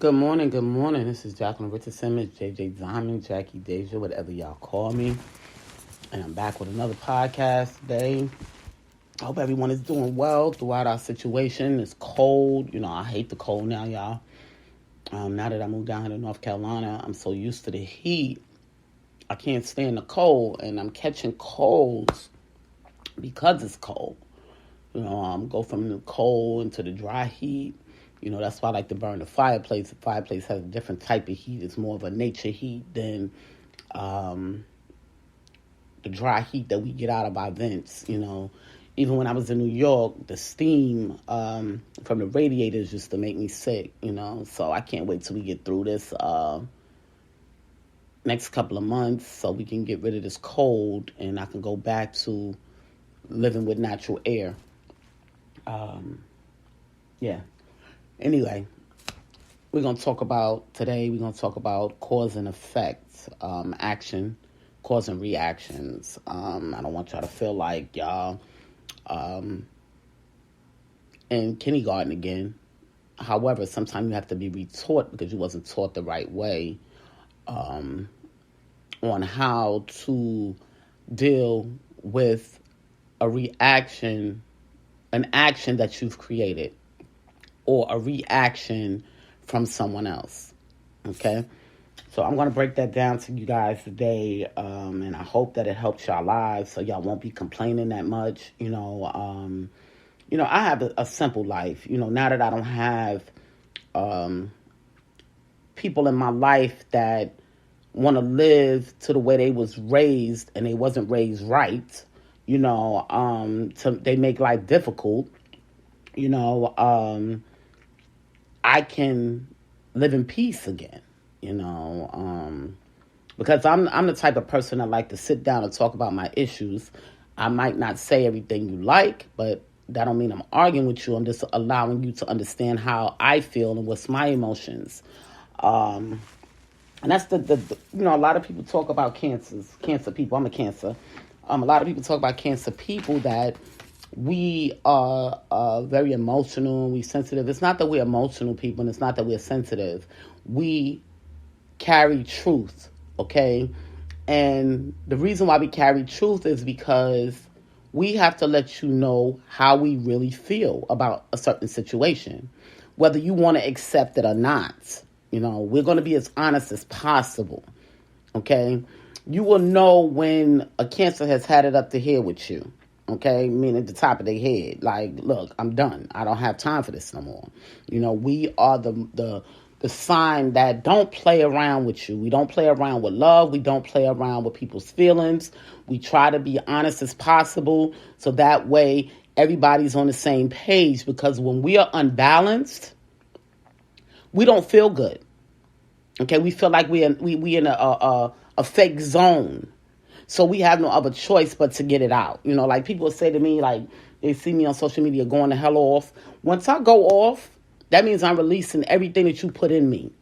Good morning, good morning. This is Jacqueline Richardson, Miss JJ Diamond, Jackie Deja, whatever y'all call me. And I'm back with another podcast today. I hope everyone is doing well throughout our situation. It's cold. I hate the cold now, y'all. Now that I moved down here to North Carolina, I'm so used to the heat. I can't stand the cold, and I'm catching colds because it's cold. Go from the cold into the dry heat. That's why I like to burn the fireplace. The fireplace has a different type of heat. It's more of a nature heat than the dry heat that we get out of our vents. Even when I was in New York, the steam from the radiators used to make me sick, So I can't wait till we get through this next couple of months so we can get rid of this cold and I can go back to living with natural air. Anyway, we're going to talk about cause and effect, action, cause and reactions. I don't want y'all to feel like y'all in kindergarten again. However, sometimes you have to be retaught because you wasn't taught the right way on how to deal with an action that you've created, or a reaction from someone else, okay? So I'm going to break that down to you guys today, and I hope that it helps y'all lives so y'all won't be complaining that much. I have a simple life. Now that I don't have people in my life that want to live to the way they was raised and they wasn't raised right, they make life difficult, I can live in peace again, because I'm the type of person that like to sit down and talk about my issues. I might not say everything you like, but that don't mean I'm arguing with you. I'm just allowing you to understand how I feel and what's my emotions. And that's the a lot of people talk about cancer people. I'm a cancer. A lot of people talk about cancer people that we are very emotional and we sensitive. It's not that we're emotional people and it's not that we're sensitive. We carry truth, okay? And the reason why we carry truth is because we have to let you know how we really feel about a certain situation, whether you want to accept it or not. We're going to be as honest as possible, okay? You will know when a cancer has had it up to here with you. Okay, meaning the top of their head. Like, look, I'm done. I don't have time for this no more. We are the sign that don't play around with you. We don't play around with love. We don't play around with people's feelings. We try to be honest as possible so that way everybody's on the same page, because when we are unbalanced, we don't feel good. Okay, we feel like we in a fake zone. So we have no other choice but to get it out. Like people say to me, like they see me on social media going the hell off. Once I go off, that means I'm releasing everything that you put in me.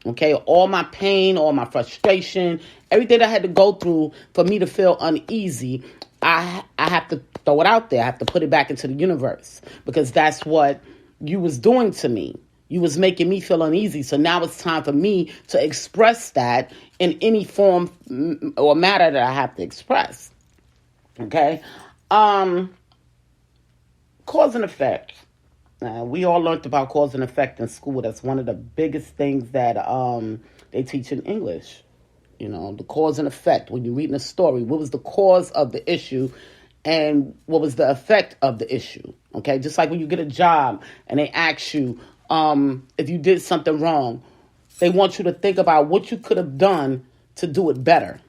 Okay, all my pain, all my frustration, everything I had to go through for me to feel uneasy, I have to throw it out there. I have to put it back into the universe, because that's what you was doing to me. You was making me feel uneasy. So now it's time for me to express that in any form or matter that I have to express. Okay? Cause and effect. We all learned about cause and effect in school. That's one of the biggest things that they teach in English. The cause and effect. When you're reading a story, what was the cause of the issue and what was the effect of the issue? Okay? Just like when you get a job and they ask you, if you did something wrong, they want you to think about what you could have done to do it better.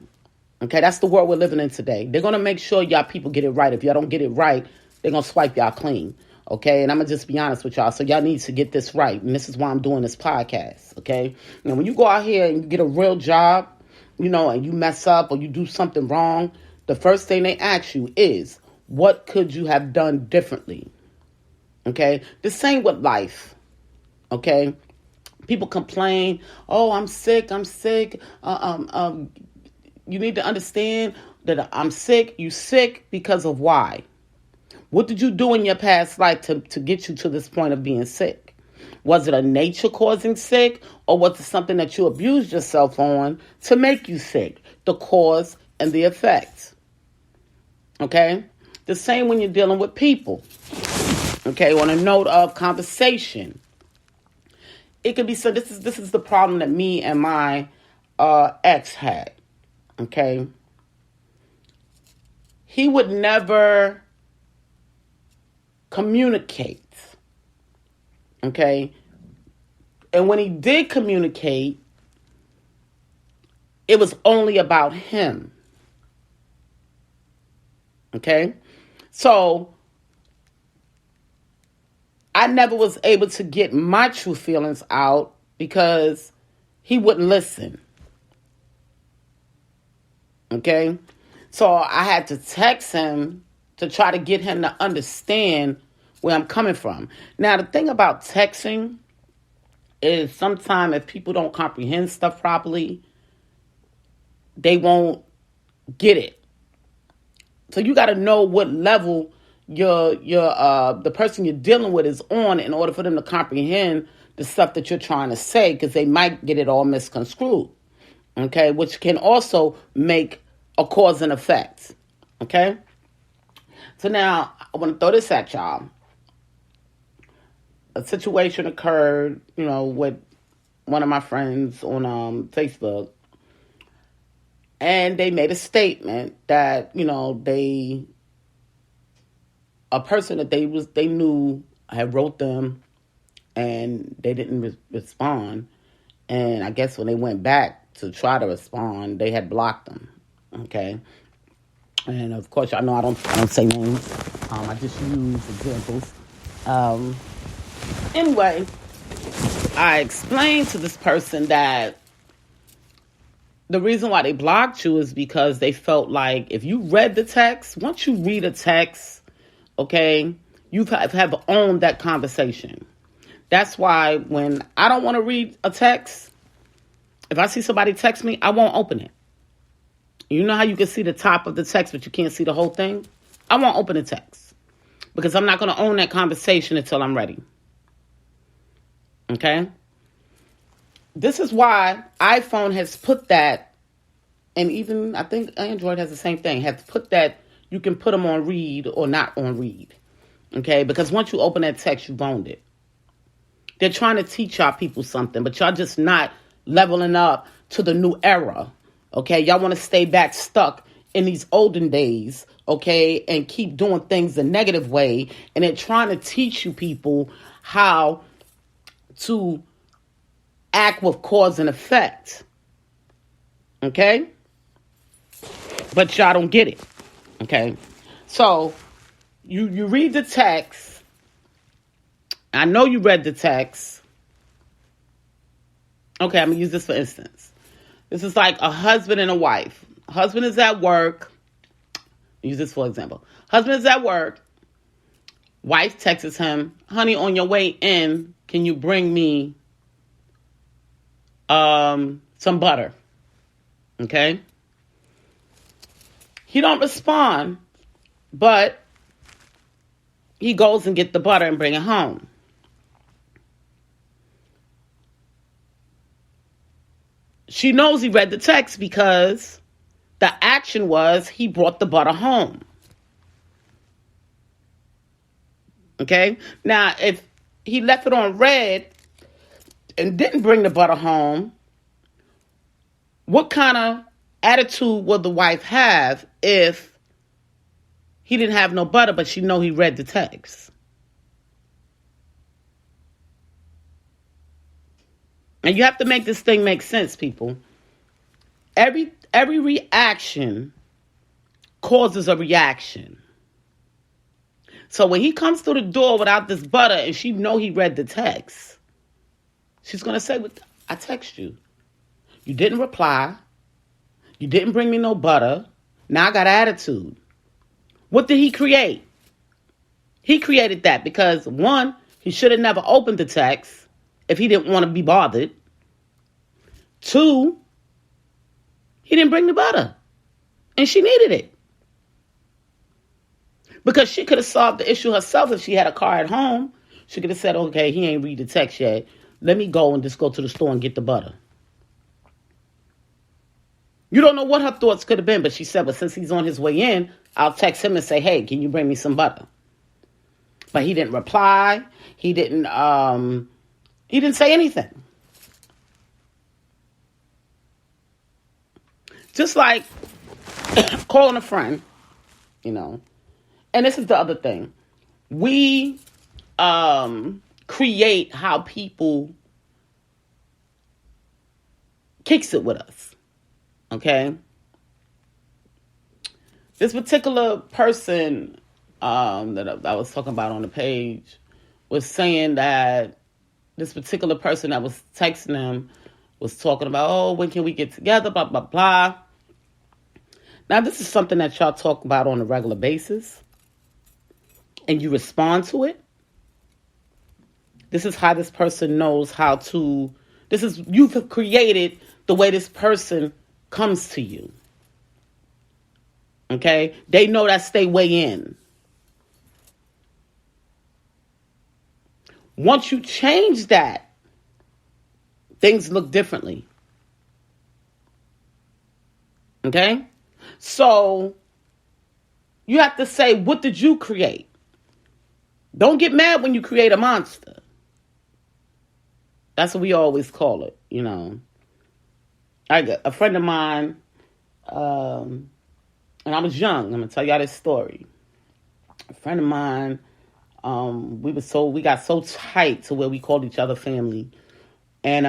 Okay, that's the world we're living in today. They're going to make sure y'all people get it right. If y'all don't get it right, they're going to swipe y'all clean. Okay, and I'm going to just be honest with y'all. So y'all need to get this right. And this is why I'm doing this podcast. Okay, when you go out here and you get a real job, and you mess up or you do something wrong, the first thing they ask you is, what could you have done differently? Okay, the same with life. Okay, people complain, oh, I'm sick. You need to understand that I'm sick. You sick because of why? What did you do in your past life to get you to this point of being sick? Was it a nature causing sick, or was it something that you abused yourself on to make you sick? The cause and the effect. Okay? The same when you're dealing with people. Okay? On a note of conversation. It could be so. This is the problem that me and my ex had. Okay? He would never communicate. Okay? And when he did communicate, it was only about him. Okay? So, I never was able to get my true feelings out because he wouldn't listen. Okay? So, I had to text him to try to get him to understand where I'm coming from. Now, the thing about texting is sometimes if people don't comprehend stuff properly, they won't get it. So you got to know what level the person you're dealing with is on in order for them to comprehend the stuff that you're trying to say, because they might get it all misconstrued. Okay, which can also make a cause and effect. Okay, so now I want to throw this at y'all. A situation occurred, with one of my friends on Facebook, and they made a statement that a person that they knew had wrote them, and they didn't respond, and I guess when they went back to try to respond, they had blocked them. Okay, and of course, I know I don't say names. I just use examples. Anyway, I explained to this person that the reason why they blocked you is because they felt like if you read the text, once you read a text, okay, you have owned that conversation. That's why when I don't want to read a text, if I see somebody text me, I won't open it. You know how you can see the top of the text, but you can't see the whole thing? I won't open the text because I'm not going to own that conversation until I'm ready. Okay? This is why iPhone has put that, and even I think Android has the same thing, has put that you can put them on read or not on read. Okay? Because once you open that text, you've owned it. They're trying to teach y'all people something, but y'all just not leveling up to the new era. Okay? Y'all want to stay back stuck in these olden days, okay, and keep doing things the negative way, and they're trying to teach you people how to act with cause and effect. Okay? But y'all don't get it. Okay? So, you read the text. I know you read the text. Okay, I'm going to use this for instance. This is like a husband and a wife. Husband is at work. Use this for example. Husband is at work. Wife texts him, honey, on your way in, can you bring me some butter? Okay? He don't respond, but he goes and get the butter and bring it home. She knows he read the text because the action was he brought the butter home. Okay? Now, if he left it on red and didn't bring the butter home, what kind of attitude would the wife have if he didn't have no butter, but she know he read the text? And you have to make this thing make sense, people. Every reaction causes a reaction. So when he comes through the door without this butter and she know he read the text, she's going to say, I text you. You didn't reply. You didn't bring me no butter. Now I got attitude. What did he create? He created that because, one, he should have never opened the text if he didn't want to be bothered. Two, he didn't bring the butter. And she needed it. Because she could have solved the issue herself if she had a car at home. She could have said, okay, he ain't read the text yet. Let me go and just go to the store and get the butter. You don't know what her thoughts could have been, but she said, well, since he's on his way in, I'll text him and say, hey, can you bring me some butter? But he didn't reply. He didn't say anything. Just like calling a friend, you know. And this is the other thing. We create how people kicks it with us. Okay? This particular person that I was talking about on the page was saying that this particular person that was texting him was talking about, oh, when can we get together, blah, blah, blah. Now, this is something that y'all talk about on a regular basis, and you respond to it. This is how this person knows how to, you've created the way this person comes to you. Okay? They know that's their way in. Once you change that, things look differently. Okay? So, you have to say, what did you create? Don't get mad when you create a monster. That's what we always call it, you know. I got a friend of mine, and I was young. I'm going to tell y'all this story. A friend of mine, we got so tight to where we called each other family. And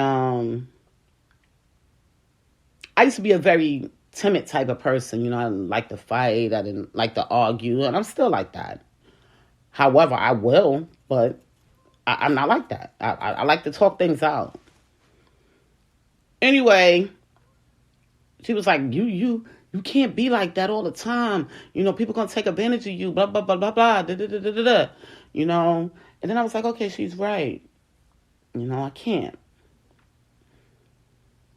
I used to be a very timid type of person. You know, I didn't like to fight. I didn't like to argue. And I'm still like that. However, I will, but I'm not like that. I like to talk things out. Anyway, she was like, you can't be like that all the time. You know, people going to take advantage of you, blah, blah, blah, blah, blah, da, da, da, da, da. You know, and then I was like, okay, she's right. You know, I can't.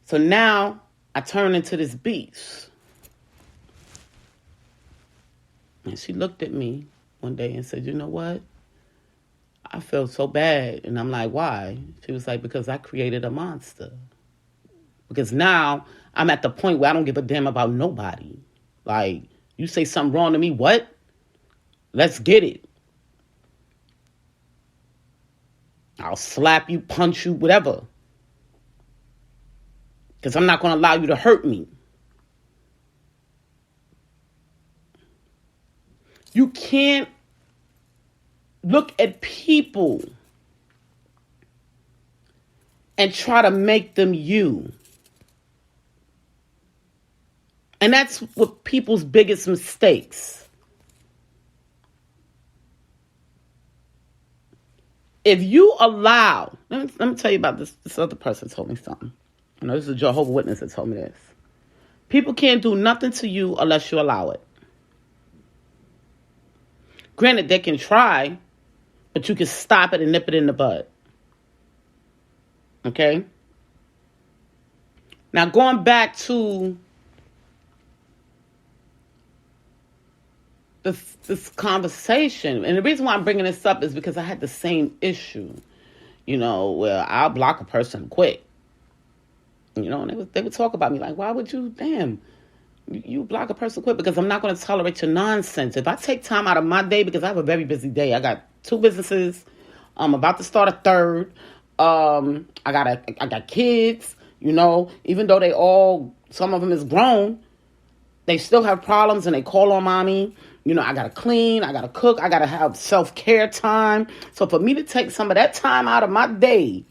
So now I turn into this beast. And she looked at me one day and said, you know what? I feel so bad. And I'm like, why? She was like, because I created a monster. Because now I'm at the point where I don't give a damn about nobody. Like, you say something wrong to me, what? Let's get it. I'll slap you, punch you, whatever. Because I'm not going to allow you to hurt me. You can't look at people and try to make them you. And that's what people's biggest mistakes. If you allow, let me tell you about this other person told me something. You know, this is a Jehovah's Witness that told me this. People can't do nothing to you unless you allow it. Granted, they can try, but you can stop it and nip it in the bud. Okay? Now, going back to this conversation, and the reason why I'm bringing this up is because I had the same issue, you know, where I'll block a person quick. You know, and they would talk about me like, why would you, you block a person quick? Because I'm not going to tolerate your nonsense. If I take time out of my day, because I have a very busy day, I got 2 businesses, I'm about to start a third, I got kids, you know, even though some of them is grown, they still have problems and they call on mommy. You know, I got to clean, I got to cook, I got to have self-care time. So for me to take some of that time out of my day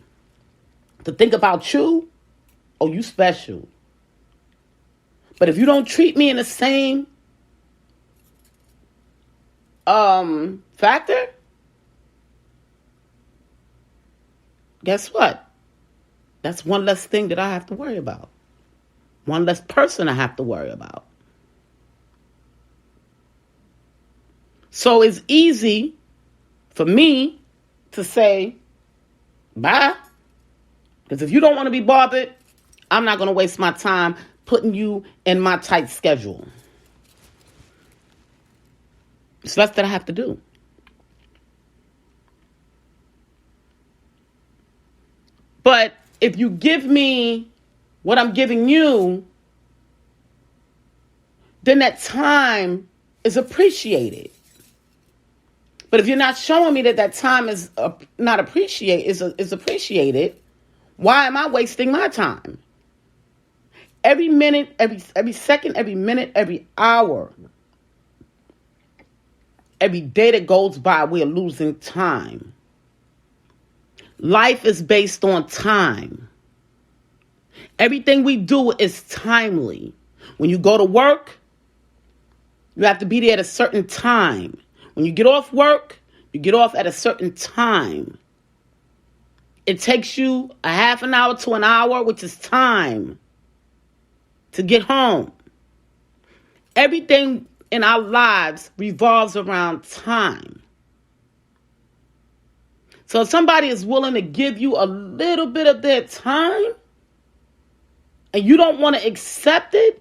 to think about you, oh, you special. But if you don't treat me in the same factor, guess what? That's one less thing that I have to worry about. One less person I have to worry about. So it's easy for me to say, bye. Because if you don't want to be bothered, I'm not going to waste my time putting you in my tight schedule. It's less that I have to do. But if you give me what I'm giving you, then that time is appreciated. But if you're not showing me that time is not is appreciated, why am I wasting my time? Every minute, every second, every minute, every hour, every day that goes by, we are losing time. Life is based on time. Everything we do is timely. When you go to work, you have to be there at a certain time. When you get off work, you get off at a certain time. It takes you a half an hour to an hour, which is time, to get home. Everything in our lives revolves around time. So if somebody is willing to give you a little bit of their time and you don't want to accept it,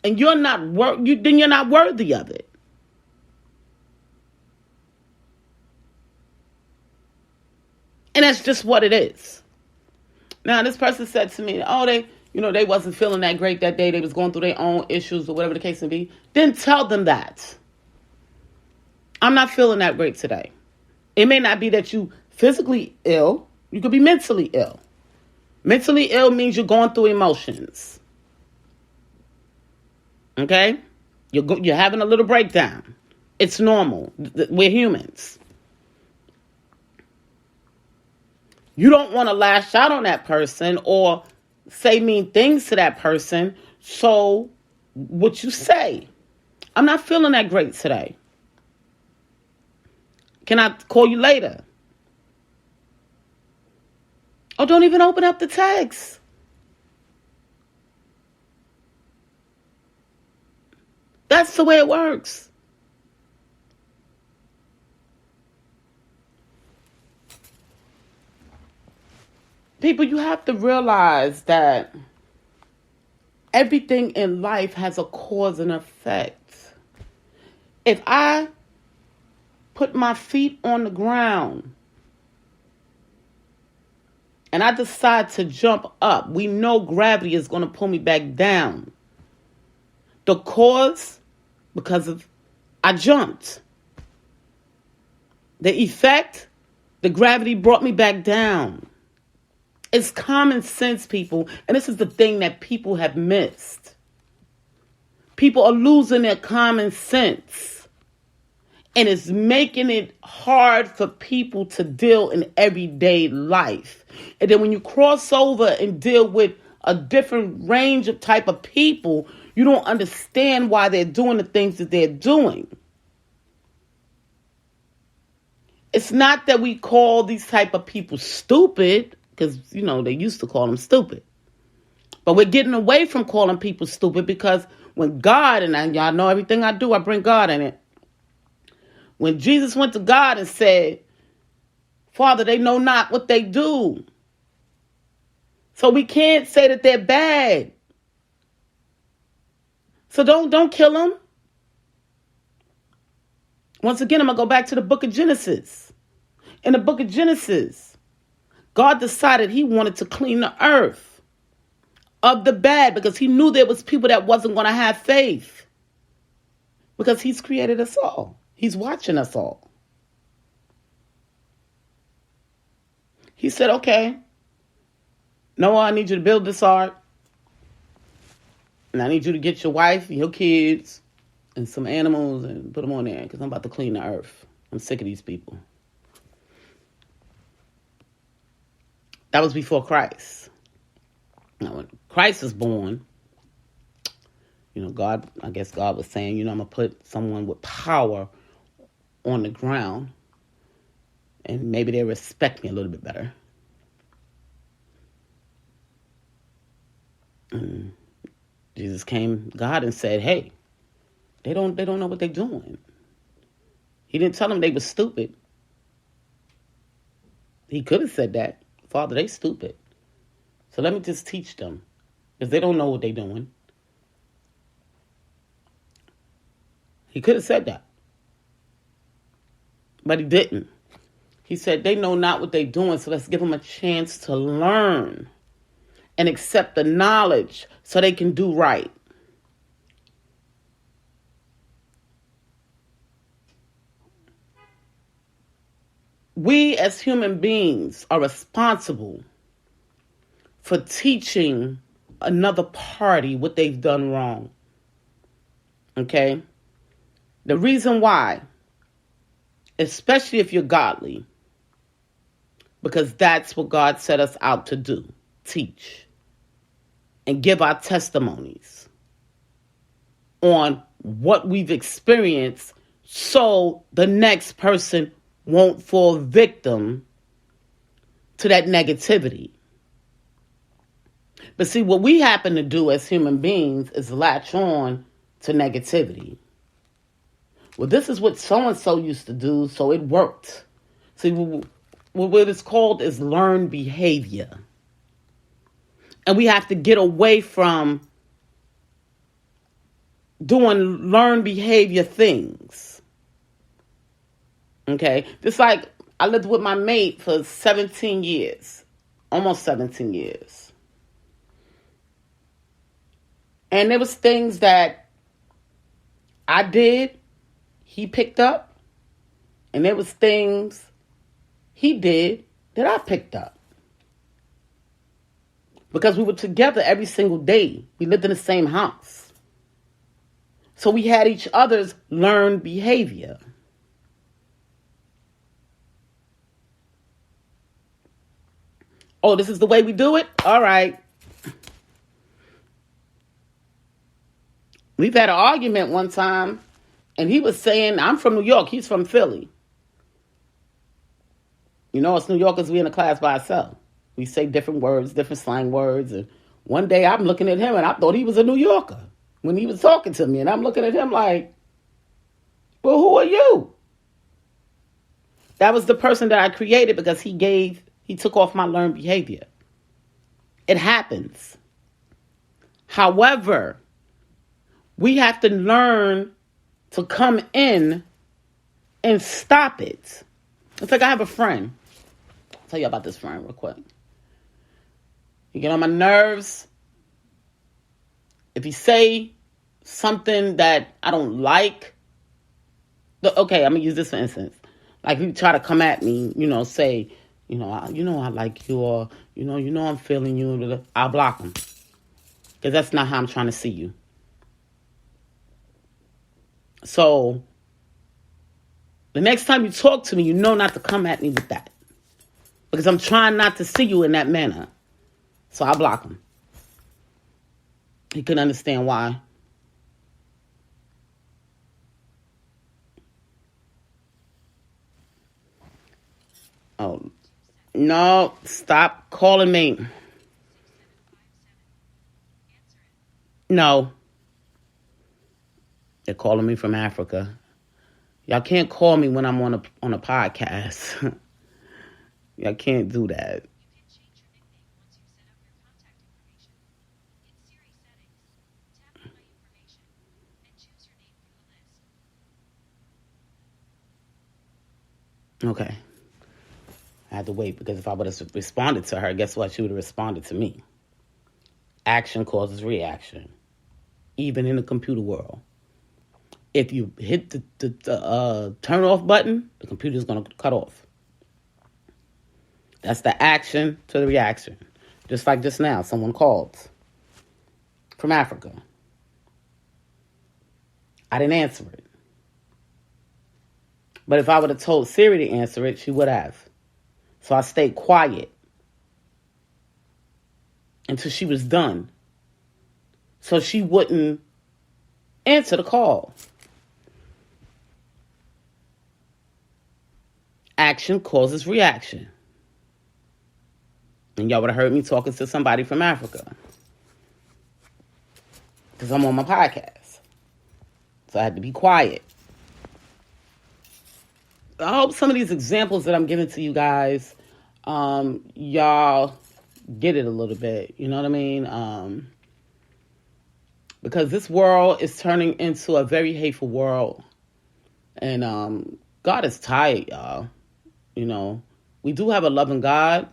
and then you're not worthy of it. And that's just what it is. Now, this person said to me, they wasn't feeling that great that day. They was going through their own issues or whatever the case may be. Then tell them that. I'm not feeling that great today. It may not be that you physically ill. You could be mentally ill. Mentally ill means you're going through emotions. Okay? You're having a little breakdown. It's normal. We're humans. You don't want to lash out on that person or say mean things to that person. So what you say? I'm not feeling that great today. Can I call you later? Oh, don't even open up the text. That's the way it works. People, you have to realize that everything in life has a cause and effect. If I put my feet on the ground and I decide to jump up, we know gravity is going to pull me back down. The cause, because of I jumped. The effect, the gravity brought me back down. It's common sense, people. And this is the thing that people have missed. People are losing their common sense. And it's making it hard for people to deal in everyday life. And then when you cross over and deal with a different range of type of people, you don't understand why they're doing the things that they're doing. It's not that we call these type of people stupid, because, they used to call them stupid. But we're getting away from calling people stupid because when God, and y'all know everything I do, I bring God in it. When Jesus went to God and said, Father, they know not what they do. So we can't say that they're bad. So don't kill them. Once again, I'm going to go back to the book of Genesis. In the book of Genesis, God decided he wanted to clean the earth of the bad because he knew there was people that wasn't going to have faith. Because he's created us all. He's watching us all. He said, okay, Noah, I need you to build this ark. And I need you to get your wife and your kids and some animals and put them on there because I'm about to clean the earth. I'm sick of these people. That was before Christ. Now, when Christ was born, God was saying, I'm going to put someone with power on the ground and maybe they'll respect me a little bit better. And Jesus came, God, and said, hey, they don't know what they're doing. He didn't tell them they were stupid. He could have said that. Father, they stupid. So let me just teach them. Because they don't know what they're doing. He could have said that. But he didn't. He said, they know not what they're doing, so let's give them a chance to learn and accept the knowledge so they can do right. We as human beings are responsible for teaching another party what they've done wrong. Okay? The reason why, especially if you're godly, because that's what God set us out to do, teach and give our testimonies on what we've experienced so the next person won't fall victim to that negativity. But see, what we happen to do as human beings is latch on to negativity. Well, this is what so-and-so used to do, so it worked. See, what it's called is learned behavior. And we have to get away from doing learned behavior things. Okay? Just like I lived with my mate for 17 years. Almost 17 years. And there was things that I did, he picked up. And there was things he did that I picked up. Because we were together every single day. We lived in the same house. So we had each other's learned behavior. Oh, this is the way we do it? All right. We've had an argument one time, and he was saying, I'm from New York, he's from Philly. You know, us New Yorkers, we in a class by ourselves. We say different words, different slang words. And one day I'm looking at him, and I thought he was a New Yorker when he was talking to me. And I'm looking at him like, well, who are you? That was the person that I created because he took off my learned behavior. It happens. However, we have to learn to come in and stop it. It's like I have a friend. I'll tell you about this friend real quick. You get on my nerves. If you say something that I don't like, okay, I'm going to use this for instance. Like if you try to come at me, say, I like you, or, I'm feeling you, I'll block them. Because that's not how I'm trying to see you. So, the next time you talk to me, you know not to come at me with that. Because I'm trying not to see you in that manner. So I block him. He couldn't understand why. Oh, no, stop calling me. No. They're calling me from Africa. Y'all can't call me when I'm on a podcast. Y'all can't do that. Okay. I had to wait because if I would have responded to her, guess what? She would have responded to me. Action causes reaction. Even in the computer world. If you hit the turn off button, the computer's going to cut off. That's the action to the reaction. Just like just now, someone called from Africa. I didn't answer it. But if I would have told Siri to answer it, she would have. So I stayed quiet until she was done. So she wouldn't answer the call. Action causes reaction. And y'all would have heard me talking to somebody from Africa. Because I'm on my podcast. So I had to be quiet. I hope some of these examples that I'm giving to you guys, y'all get it a little bit. You know what I mean? Because this world is turning into a very hateful world. And God is tired, y'all. You know, we do have a loving God,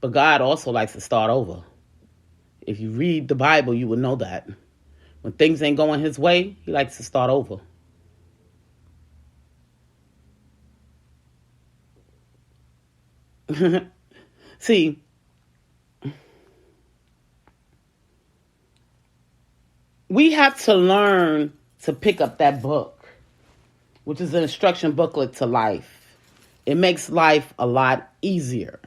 but God also likes to start over. If you read the Bible, you would know that. When things ain't going his way, he likes to start over. See, we have to learn to pick up that book, which is an instruction booklet to life. It makes life a lot easier.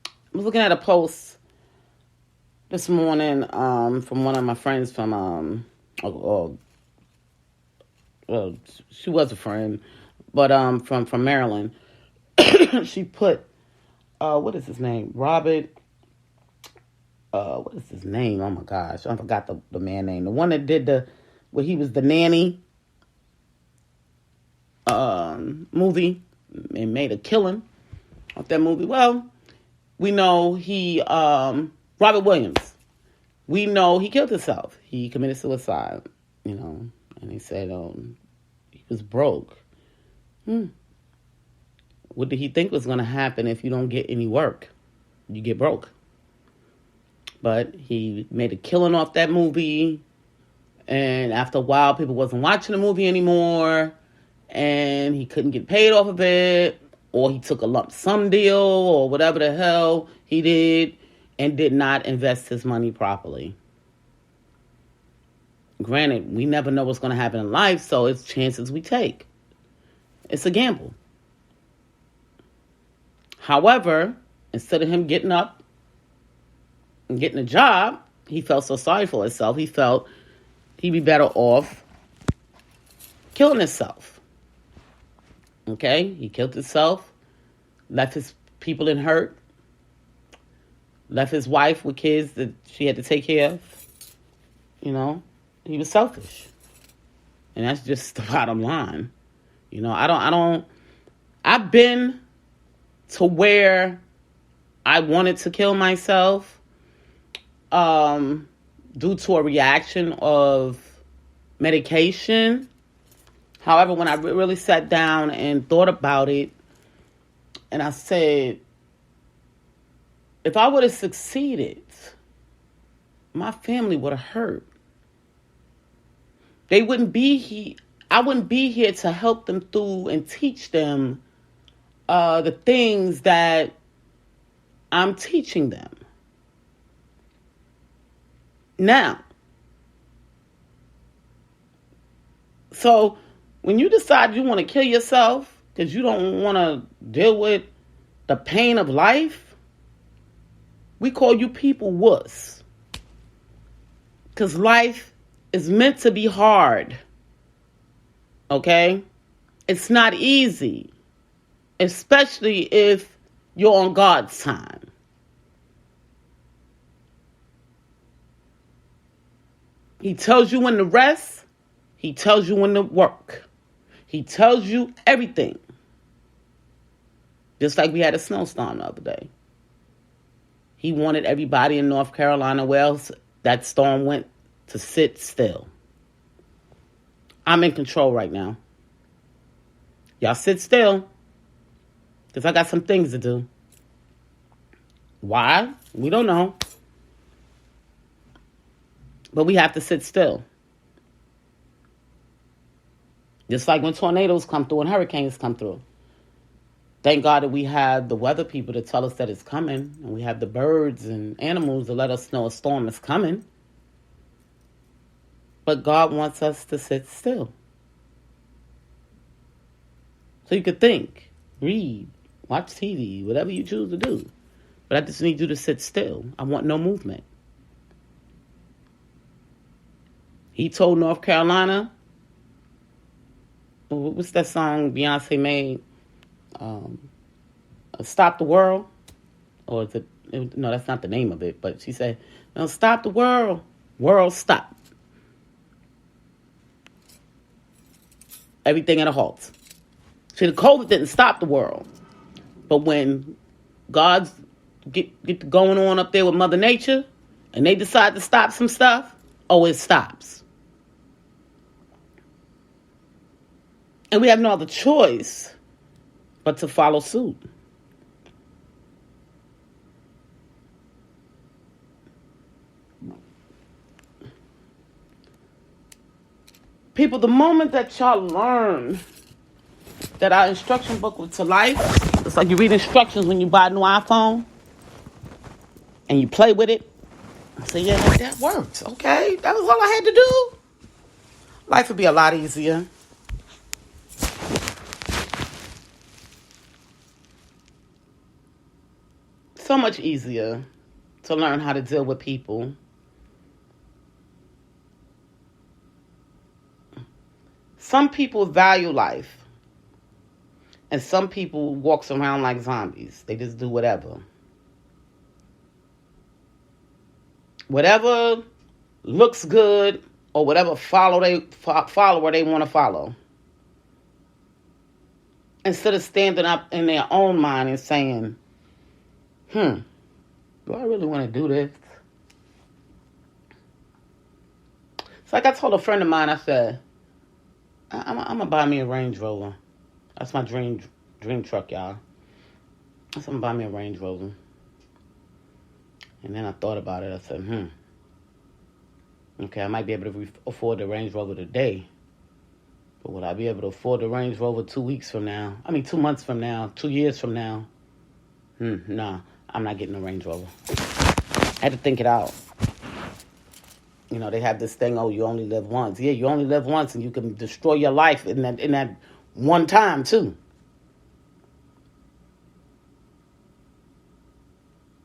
I was looking at a post this morning from one of my friends from, well, she was a friend, but from Maryland. She put, what is his name? Robert, what is his name? Oh my gosh, I forgot the man name. The one that did where he was the nanny movie and made a killing off that movie. Well, we know Robert Williams, we know he killed himself. He committed suicide, and he said he was broke. What did he think was going to happen if you don't get any work? You get broke. But he made a killing off that movie, and after a while, people wasn't watching the movie anymore, and he couldn't get paid off of it, or he took a lump sum deal, or whatever the hell he did, and did not invest his money properly. Granted, we never know what's going to happen in life, so it's chances we take. It's a gamble. However, instead of him getting up and getting a job, he felt so sorry for himself. He felt he'd be better off killing himself. Okay? He killed himself, left his people in hurt, left his wife with kids that she had to take care of. He was selfish. And that's just the bottom line. I've been to where I wanted to kill myself due to a reaction of medication. However, when I really sat down and thought about it, and I said, if I would have succeeded, my family would have hurt. They wouldn't be here. I wouldn't be here to help them through and teach them the things that I'm teaching them. Now, so when you decide you want to kill yourself because you don't want to deal with the pain of life, we call you people wuss. Because life is meant to be hard. Okay? It's not easy. Especially if you're on God's time. He tells you when to rest. He tells you when to work. He tells you everything. Just like we had a snowstorm the other day. He wanted everybody in North Carolina, where else that storm went, to sit still. I'm in control right now. Y'all sit still. Because I got some things to do. Why? We don't know. But we have to sit still. Just like when tornadoes come through and hurricanes come through. Thank God that we have the weather people to tell us that it's coming. And we have the birds and animals to let us know a storm is coming. But God wants us to sit still. So you could think, read, watch TV, whatever you choose to do. But I just need you to sit still. I want no movement. He told North Carolina, what's that song Beyonce made? Stop the World? Or is it, no, that's not the name of it. But she said, no, stop the world. World, stop. Everything at a halt. See, the COVID didn't stop the world. But when God's get going on up there with Mother Nature, and they decide to stop some stuff, it stops. And we have no other choice but to follow suit. People, the moment that y'all learn that our instruction book to life, it's like you read instructions when you buy a new iPhone and you play with it. I say, yeah, that works. Okay, that was all I had to do. Life would be a lot easier. So much easier to learn how to deal with people. Some people value life. And some people walks around like zombies. They just do whatever. Whatever looks good or whatever follower they want to follow. Instead of standing up in their own mind and saying, do I really want to do this? It's like I told a friend of mine, I said, I'm going to buy me a Range Rover. That's my dream truck, y'all. I said, I'm going to buy me a Range Rover. And then I thought about it. I said, okay, I might be able to afford the Range Rover today. But will I be able to afford the Range Rover 2 weeks from now? 2 months from now, 2 years from now? Nah, I'm not getting a Range Rover. I had to think it out. You know, they have this thing, you only live once. Yeah, you only live once, and you can destroy your life in that one time, too.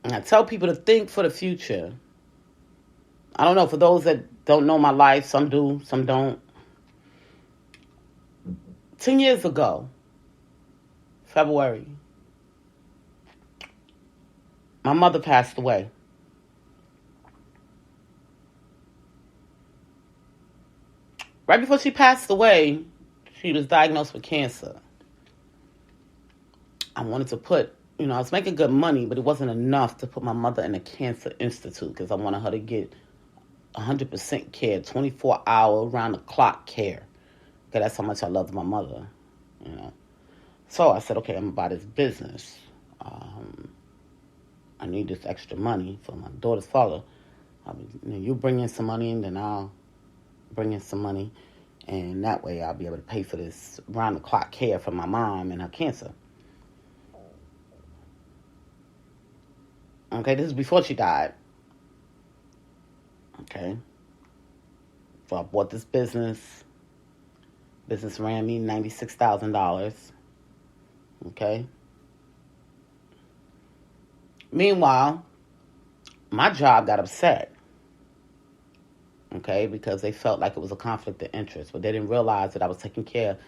And I tell people to think for the future. I don't know, for those that don't know my life, some do, some don't. 10 years ago, February, my mother passed away. Right before she passed away, she was diagnosed with cancer. I wanted to put, I was making good money, but it wasn't enough to put my mother in a cancer institute because I wanted her to get 100% care, 24-hour, round-the-clock care. Because that's how much I loved my mother, So I said, okay, I'm going to buy this business. I need this extra money for my daughter's father. You bring in some money, and then I'll bring in some money, and that way I'll be able to pay for this round-the-clock care for my mom and her cancer. Okay, this is before she died. Okay. So I bought this business. Business ran me $96,000. Okay. Meanwhile, my job got upset. Okay, because they felt like it was a conflict of interest, but they didn't realize that I was taking care of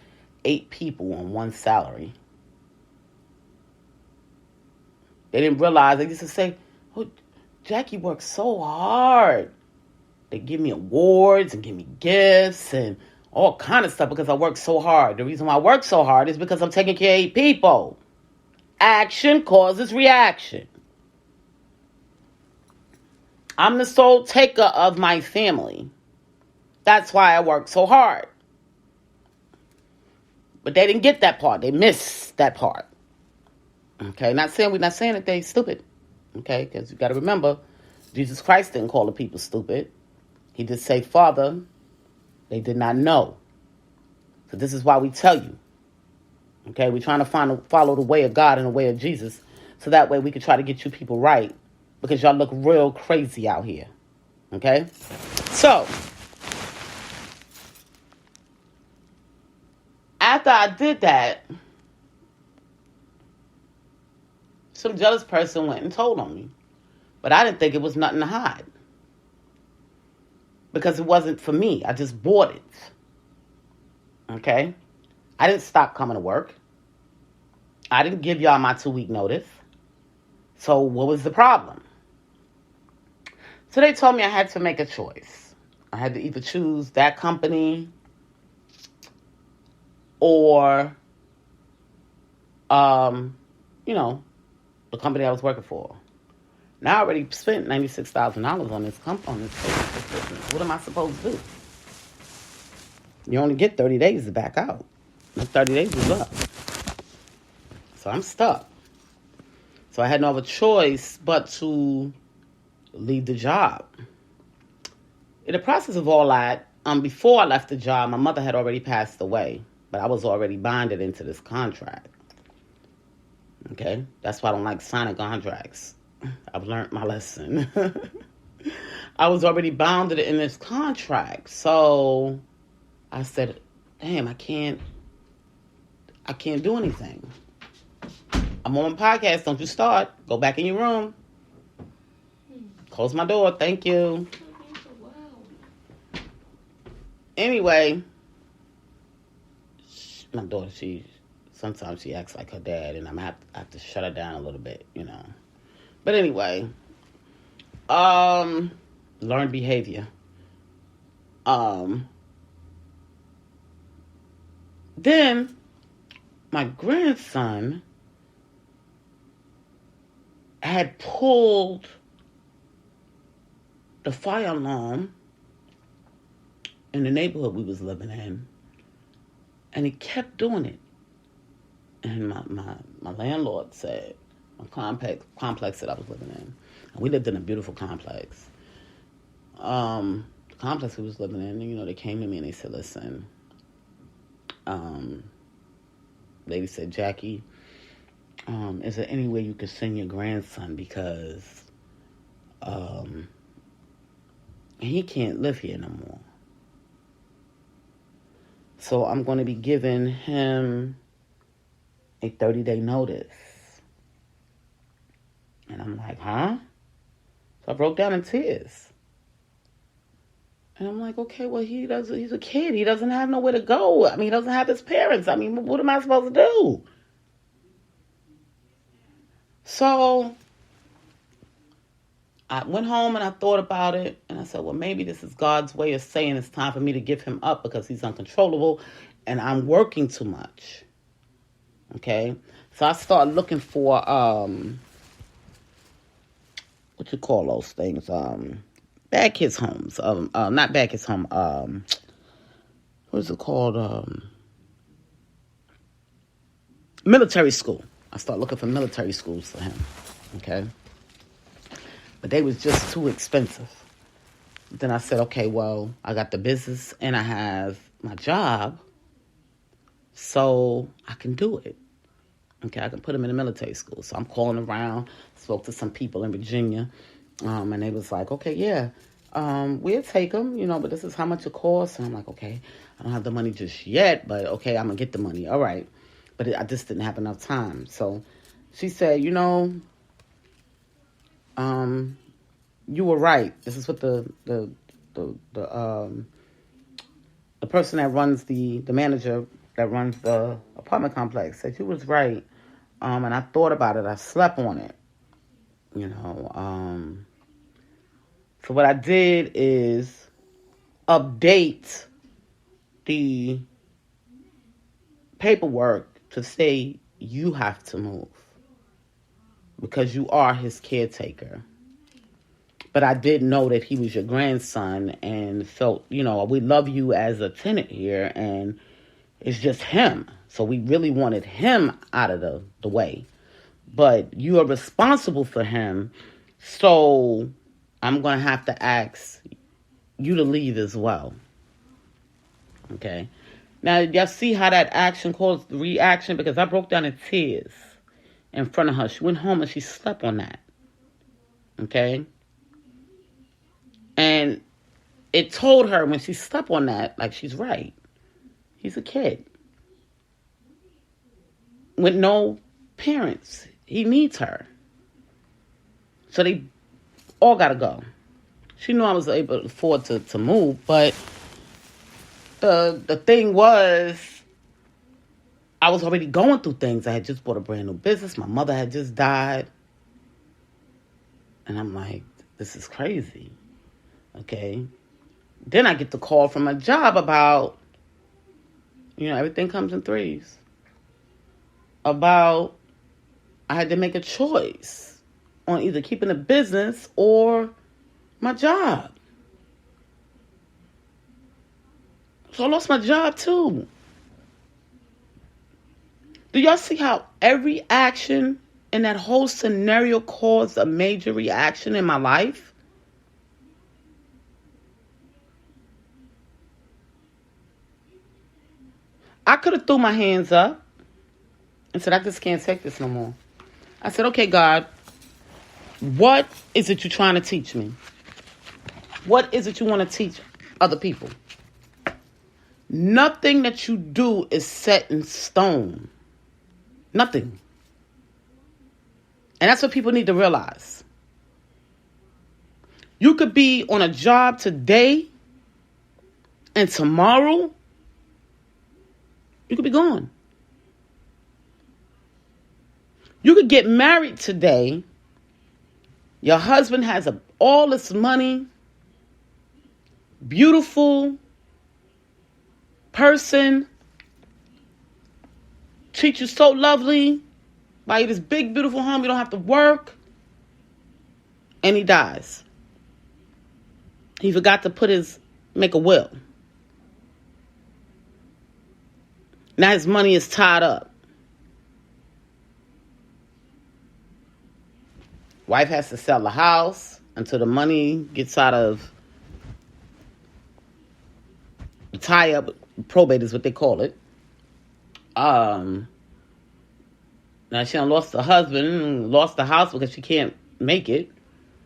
8 people on one salary. They didn't realize. They used to say, Jackie works so hard. They give me awards and give me gifts and all kind of stuff because I work so hard. The reason why I work so hard is because I'm taking care of 8 people. Action causes reaction. I'm the sole taker of my family. That's why I work so hard. But they didn't get that part. They missed that part. Okay, we're not saying that they're stupid. Okay, because you got to remember, Jesus Christ didn't call the people stupid. He did say, Father, they did not know. So this is why we tell you. Okay, we're trying to follow the way of God and the way of Jesus. So that way we can try to get you people right. Because y'all look real crazy out here. Okay? So, after I did that, some jealous person went and told on me. But I didn't think it was nothing to hide. Because it wasn't for me. I just bought it. Okay? I didn't stop coming to work. I didn't give y'all my 2-week notice. So what was the problem? So they told me I had to make a choice. I had to either choose that company or, the company I was working for. Now I already spent $96,000 on this business. What am I supposed to do? You only get 30 days to back out. My 30 days was up. So I'm stuck. So I had no other choice but to leave the job. In the process of all that, before I left the job, my mother had already passed away, but I was already bonded into this contract. Okay? That's why I don't like signing contracts. I've learned my lesson. I was already bounded in this contract. So I said, damn, I can't do anything. I'm on my podcast. Don't you start. Go back in your room. Close my door. Thank you. Anyway, my daughter, sometimes she acts like her dad, and I have to shut her down a little bit, But anyway, learned behavior. Then my grandson had pulled the fire alarm in the neighborhood we was living in, and he kept doing it. And my landlord said, my complex that I was living in, and we lived in a beautiful complex. The complex we was living in, they came to me and they said, listen, lady said, Jackie, is there any way you could send your grandson, because he can't live here no more. So I'm going to be giving him a 30-day notice. And I'm like, huh? So I broke down in tears. And I'm like, okay, well, he's a kid. He doesn't have nowhere to go. I mean, he doesn't have his parents. I mean, what am I supposed to do? So I went home and I thought about it. And I said, well, maybe this is God's way of saying it's time for me to give him up because he's uncontrollable and I'm working too much. Okay? So I started looking for, what you call those things? Bad kids homes. Not bad kids home. What is it called? Military school. I started looking for military schools for him. Okay? But they was just too expensive. Then I said, okay, well, I got the business and I have my job, so I can do it. Okay, I can put him in a military school. So I'm calling around, spoke to some people in Virginia, and they was like, okay, yeah, we'll take him, but this is how much it costs. And I'm like, okay, I don't have the money just yet, but okay, I'm going to get the money. All right. But I just didn't have enough time. So she said, you were right. This is what the person that runs the manager that runs the apartment complex said. You was right. And I thought about it. I slept on it. So what I did is update the paperwork to say you have to move because you are his caretaker. But I did know that he was your grandson and felt, we love you as a tenant here and it's just him. So we really wanted him out of the way. But you are responsible for him. So I'm going to have to ask you to leave as well. Okay. Now, y'all see how that action caused the reaction? Because I broke down in tears in front of her. She went home and she slept on that. Okay. And it told her when she slept on that, like, she's right. He's a kid with no parents. He needs her. So they all got to go. She knew I was able to afford to move, but the thing was, I was already going through things. I had just bought a brand new business. My mother had just died. And I'm like, this is crazy. Okay. Then I get the call from a job about, everything comes in threes. About, I had to make a choice on either keeping the business or my job. So I lost my job too. Do y'all see how every action in that whole scenario caused a major reaction in my life? I could have threw my hands up and said, I just can't take this no more. I said, okay, God, what is it you're trying to teach me? What is it you want to teach other people? Nothing that you do is set in stone. Nothing. And that's what people need to realize. You could be on a job today and tomorrow you could be gone. You could get married today. Your husband has all this money, beautiful person, treat you so lovely, buy you this big, beautiful home, you don't have to work, and he dies. He forgot to make a will. Now his money is tied up. Wife has to sell the house until the money gets out of the tie-up. Probate is what they call it. Now she done lost her husband, lost the house because she can't make it,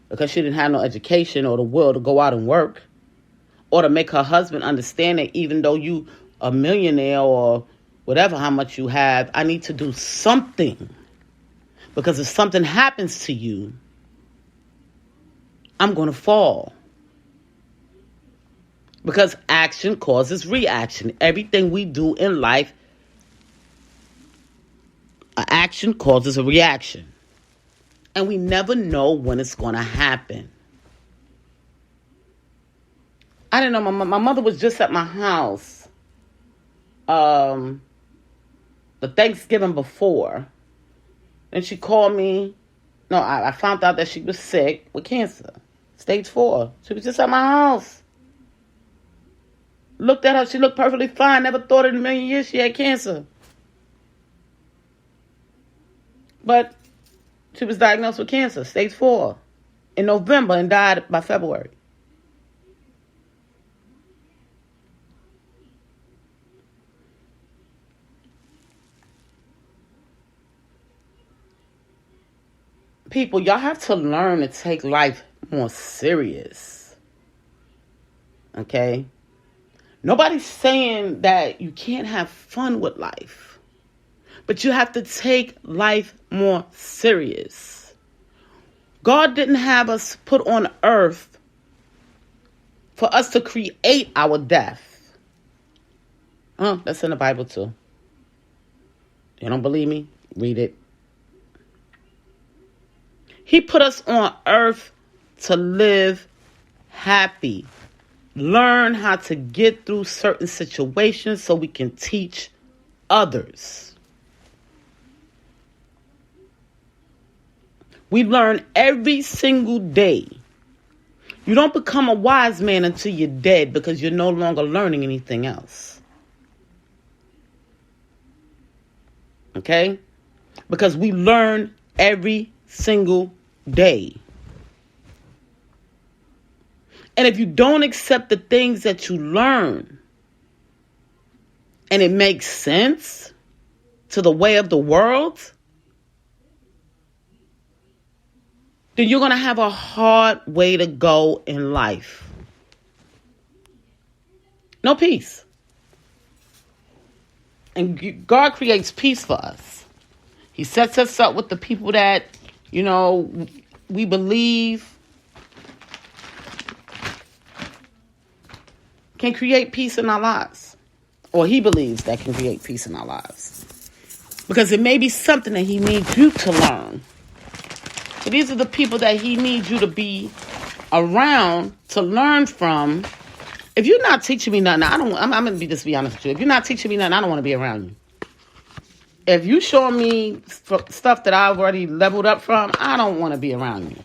because she didn't have no education or the will to go out and work, or to make her husband understand that even though you a millionaire or whatever, how much you have, I need to do something. Because if something happens to you, I'm going to fall. Because action causes reaction. Everything we do in life, an action causes a reaction. And we never know when it's going to happen. I didn't know. My mother was just at my house the Thanksgiving before. And she called me. No, I found out that she was sick with cancer. Stage 4. She was just at my house. Looked at her. She looked perfectly fine. Never thought in a million years she had cancer. But she was diagnosed with cancer, stage 4, in November and died by February. People, y'all have to learn to take life more serious. Okay? Nobody's saying that you can't have fun with life. But you have to take life more serious. God didn't have us put on earth for us to create our death. That's in the Bible too. You don't believe me? Read it. He put us on earth to live happy. Learn how to get through certain situations so we can teach others. We learn every single day. You don't become a wise man until you're dead, because you're no longer learning anything else. Okay? Because we learn every single day. And if you don't accept the things that you learn, and it makes sense to the way of the world, then you're going to have a hard way to go in life. No peace. And God creates peace for us. He sets us up with the people that, we believe can create peace in our lives. Or he believes that can create peace in our lives. Because it may be something that he needs you to learn. So these are the people that he needs you to be around to learn from. If you're not teaching me nothing, I'm going to be honest with you. If you're not teaching me nothing, I don't want to be around you. If you show me stuff that I've already leveled up from, I don't want to be around you.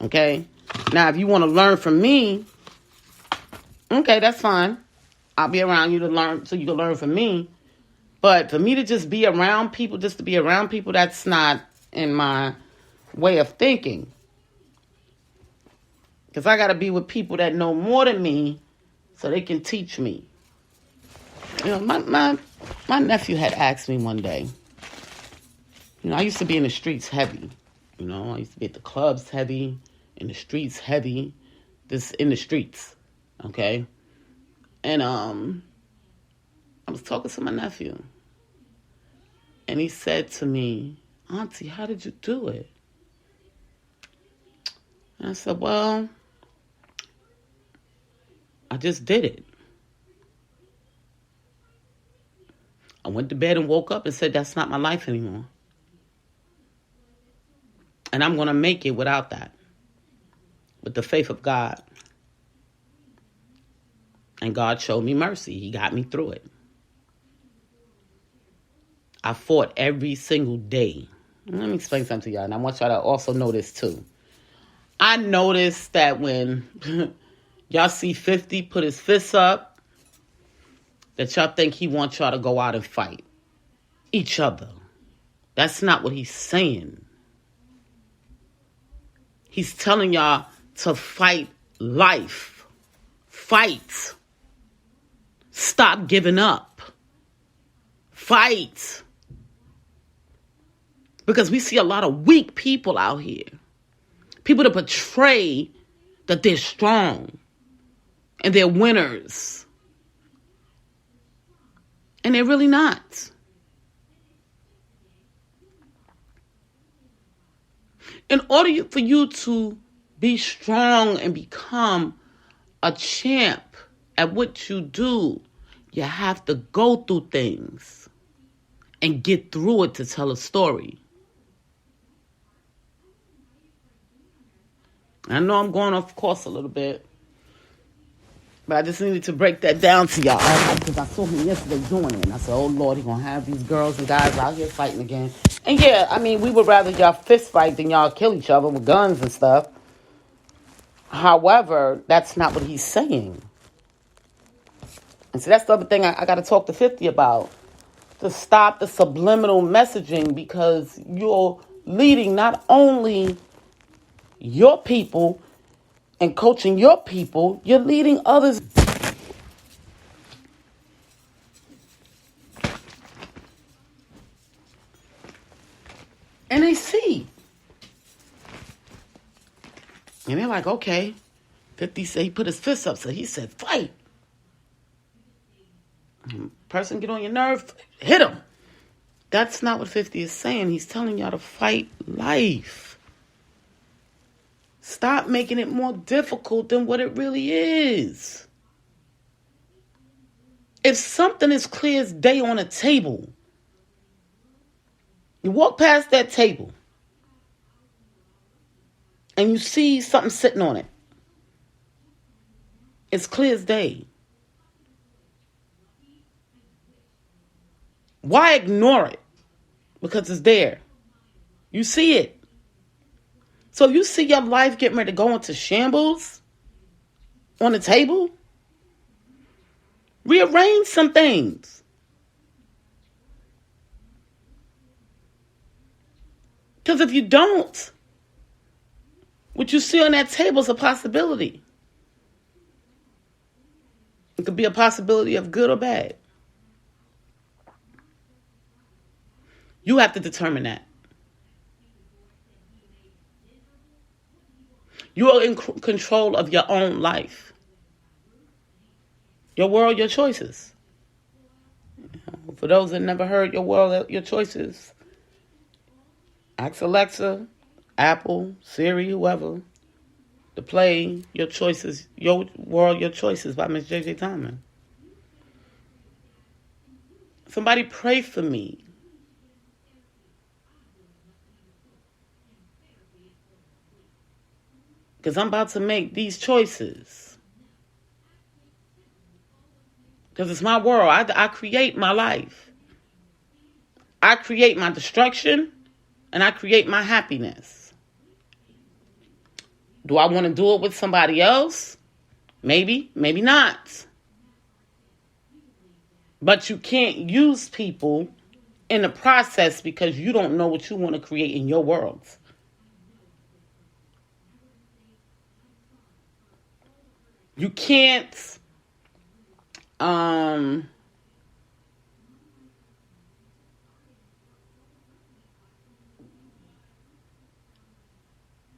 Okay? Now, if you want to learn from me, okay, that's fine. I'll be around you to learn, so you can learn from me. But for me to just be around people, just to be around people, that's not in my way of thinking. Because I got to be with people that know more than me so they can teach me. You know, my nephew had asked me one day, you know, I used to be in the streets heavy. You know, I used to be at the clubs heavy, in the streets heavy, this in the streets, okay? And I was talking to my nephew, and he said to me, Auntie, how did you do it? And I said, well, I just did it. I went to bed and woke up and said, that's not my life anymore. And I'm going to make it without that. With the faith of God. And God showed me mercy. He got me through it. I fought every single day. Let me explain something to y'all. And I want y'all to also know this too. I noticed that when y'all see 50 put his fists up, that y'all think he wants y'all to go out and fight each other. That's not what he's saying. He's telling y'all to fight life. Fight. Stop giving up. Fight. Because we see a lot of weak people out here. People that portray that they're strong and they're winners. And they're really not. In order for you to be strong and become a champ at what you do, you have to go through things and get through it to tell a story. I know I'm going off course a little bit, but I just needed to break that down to y'all. Because I saw him yesterday doing it. And I said, oh, Lord, he's going to have these girls and guys out here fighting again. And yeah, I mean, we would rather y'all fist fight than y'all kill each other with guns and stuff. However, that's not what he's saying. And so that's the other thing I got to talk to 50 about. To stop the subliminal messaging, because you're leading not only your people and coaching your people, you're leading others. And they see. And they're like, okay. 50 said he put his fist up, so he said, fight. Person get on your nerve, hit him. That's not what 50 is saying. He's telling y'all to fight life. Stop making it more difficult than what it really is. If something is clear as day on a table, you walk past that table and you see something sitting on it. It's clear as day. Why ignore it? Because it's there. You see it. So you see your life getting ready to go into shambles on the table? Rearrange some things. Because if you don't, what you see on that table is a possibility. It could be a possibility of good or bad. You have to determine that. You are in control of your own life. Your world, your choices. For those that never heard your world, your choices, ask Alexa, Apple, Siri, whoever, to play Your Choices, Your World, Your Choices by Miss J.J. Thomas. Somebody pray for me. Because I'm about to make these choices. Because it's my world. I create my life. I create my destruction. And I create my happiness. Do I want to do it with somebody else? Maybe. Maybe not. But you can't use people in the process because you don't know what you want to create in your world. You can't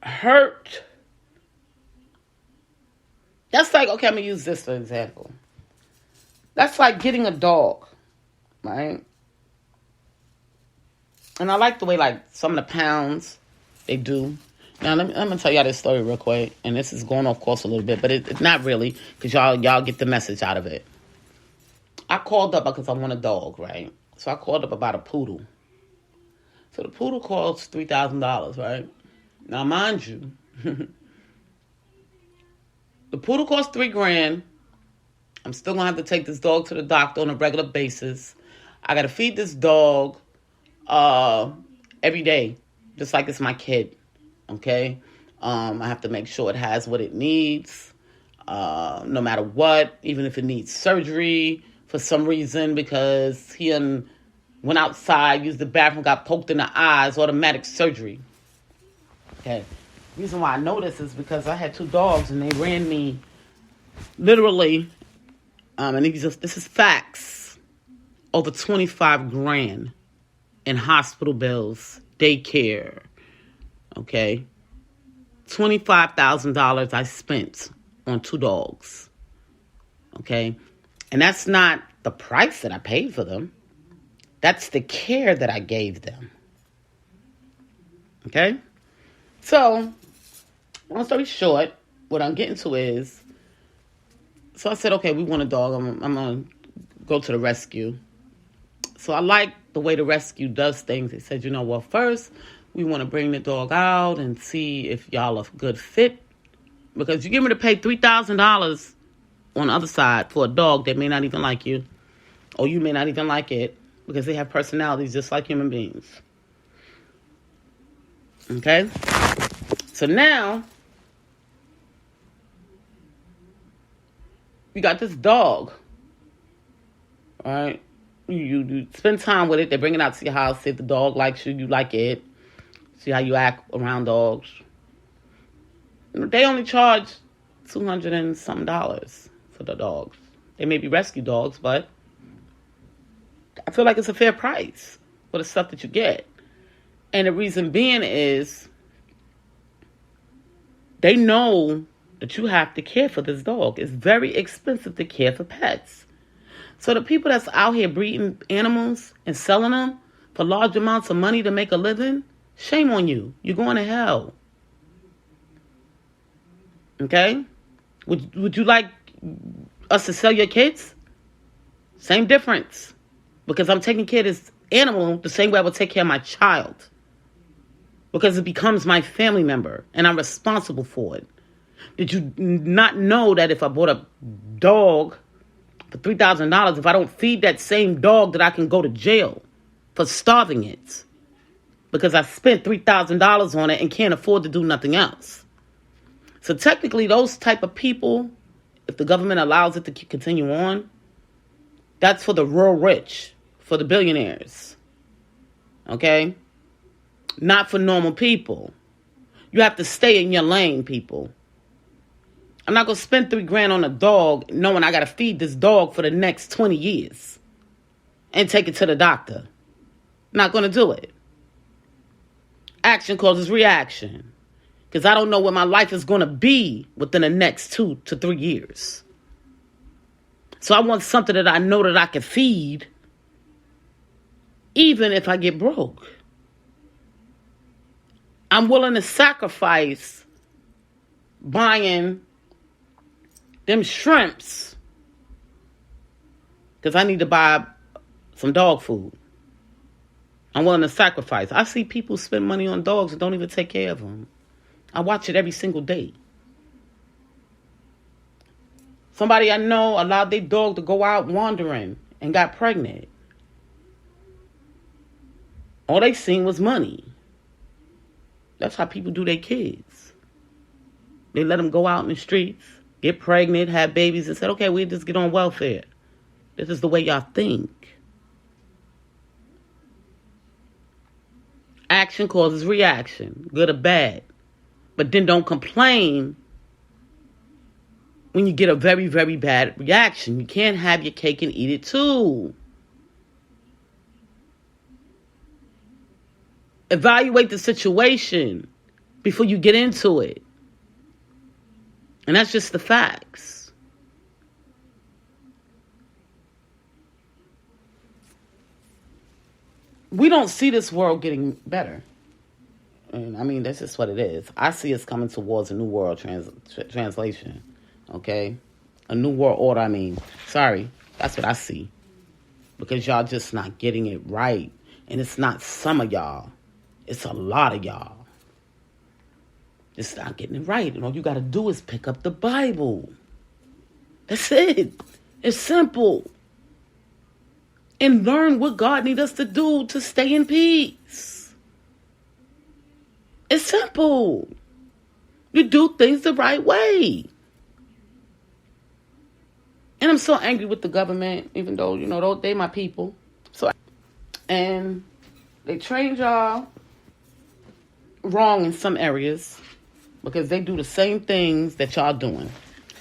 hurt. That's like, okay, I'm going to use this for example. That's like getting a dog, right? And I like the way, like, some of the pounds they do. Now, let me tell y'all this story real quick. And this is going off course a little bit, but it's not really, because y'all get the message out of it. I called up because I want a dog, right? So I called up about a poodle. So the poodle costs $3,000, right? Now, mind you, the poodle costs $3,000. I'm still going to have to take this dog to the doctor on a regular basis. I got to feed this dog every day, just like it's my kid, okay? I have to make sure it has what it needs, no matter what, even if it needs surgery for some reason because he went outside, used the bathroom, got poked in the eyes, automatic surgery. Okay. The reason why I know this is because I had 2 dogs and they ran me literally, and this is facts, over $25,000 in hospital bills, daycare, okay? $25,000 I spent on 2 dogs, okay? And that's not the price that I paid for them. That's the care that I gave them, okay? So, long story short, what I'm getting to is, so I said, okay, we want a dog. I'm going to go to the rescue. So I like the way the rescue does things. They said, well, first, we want to bring the dog out and see if y'all are a good fit. Because you give me to pay $3,000 on the other side for a dog that may not even like you. Or you may not even like it. Because they have personalities just like human beings. Okay? So now, you got this dog. All right? You spend time with it. They bring it out to your house. See if the dog likes you. You like it. See how you act around dogs. They only charge $200 and some for the dogs. They may be rescue dogs, but I feel like it's a fair price for the stuff that you get. And the reason being is they know that you have to care for this dog. It's very expensive to care for pets. So the people that's out here breeding animals and selling them for large amounts of money to make a living, shame on you. You're going to hell. Okay? Would you like us to sell your kids? Same difference. Because I'm taking care of this animal the same way I would take care of my child. Because it becomes my family member and I'm responsible for it. Did you not know that if I bought a dog for $3,000, if I don't feed that same dog, that I can go to jail for starving it? Because I spent $3,000 on it and can't afford to do nothing else. So technically, those type of people, if the government allows it to continue on, that's for the real rich, for the billionaires. Okay? Not for normal people. You have to stay in your lane, people. I'm not going to spend $3,000 on a dog knowing I got to feed this dog for the next 20 years and take it to the doctor. Not going to do it. Action causes reaction. Because I don't know what my life is going to be within the next 2 to 3 years. So I want something that I know that I can feed even if I get broke. I'm willing to sacrifice buying them shrimps because I need to buy some dog food. I'm willing to sacrifice. I see people spend money on dogs and don't even take care of them. I watch it every single day. Somebody I know allowed their dog to go out wandering and got pregnant. All they seen was money. That's how people do their kids. They let them go out in the streets, get pregnant, have babies, and said, okay, we'll just get on welfare. This is the way y'all think. Action causes reaction, good or bad. But then don't complain when you get a very, very bad reaction. You can't have your cake and eat it too. Evaluate the situation before you get into it. And that's just the facts. We don't see this world getting better. And I mean, that's just what it is. I see us coming towards a new world translation. Okay? A new world order, I mean. Sorry. That's what I see. Because y'all just not getting it right. And it's not some of y'all. It's a lot of y'all. It's not getting it right. And all you got to do is pick up the Bible. That's it. It's simple. And learn what God needs us to do to stay in peace. It's simple. You do things the right way. And I'm so angry with the government, even though, they my people. And they trained y'all wrong in some areas because they do the same things that y'all doing.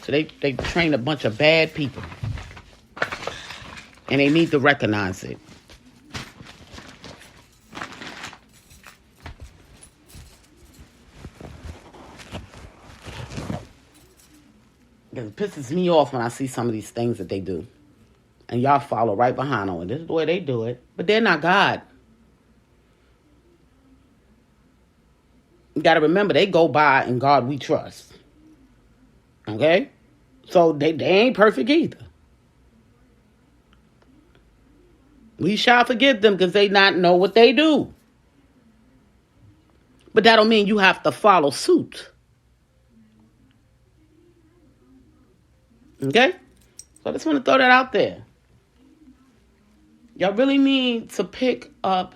So they train a bunch of bad people. And they need to recognize it. Because it pisses me off when I see some of these things that they do. And y'all follow right behind on it. This is the way they do it. But they're not God. You got to remember, they go by in God we trust. Okay? So they ain't perfect either. We shall forgive them because they not know what they do. But that don't mean you have to follow suit. Okay? So I just want to throw that out there. Y'all really need to pick up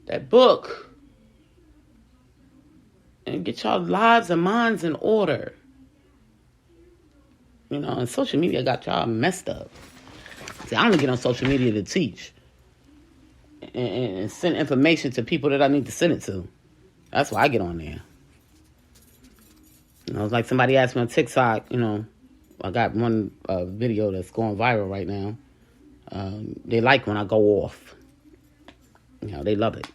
that book and get y'all lives and minds in order. And social media got y'all messed up. See, I only get on social media to teach and send information to people that I need to send it to. That's why I get on there. It's like somebody asked me on TikTok, I got one video that's going viral right now. They like when I go off. They love it.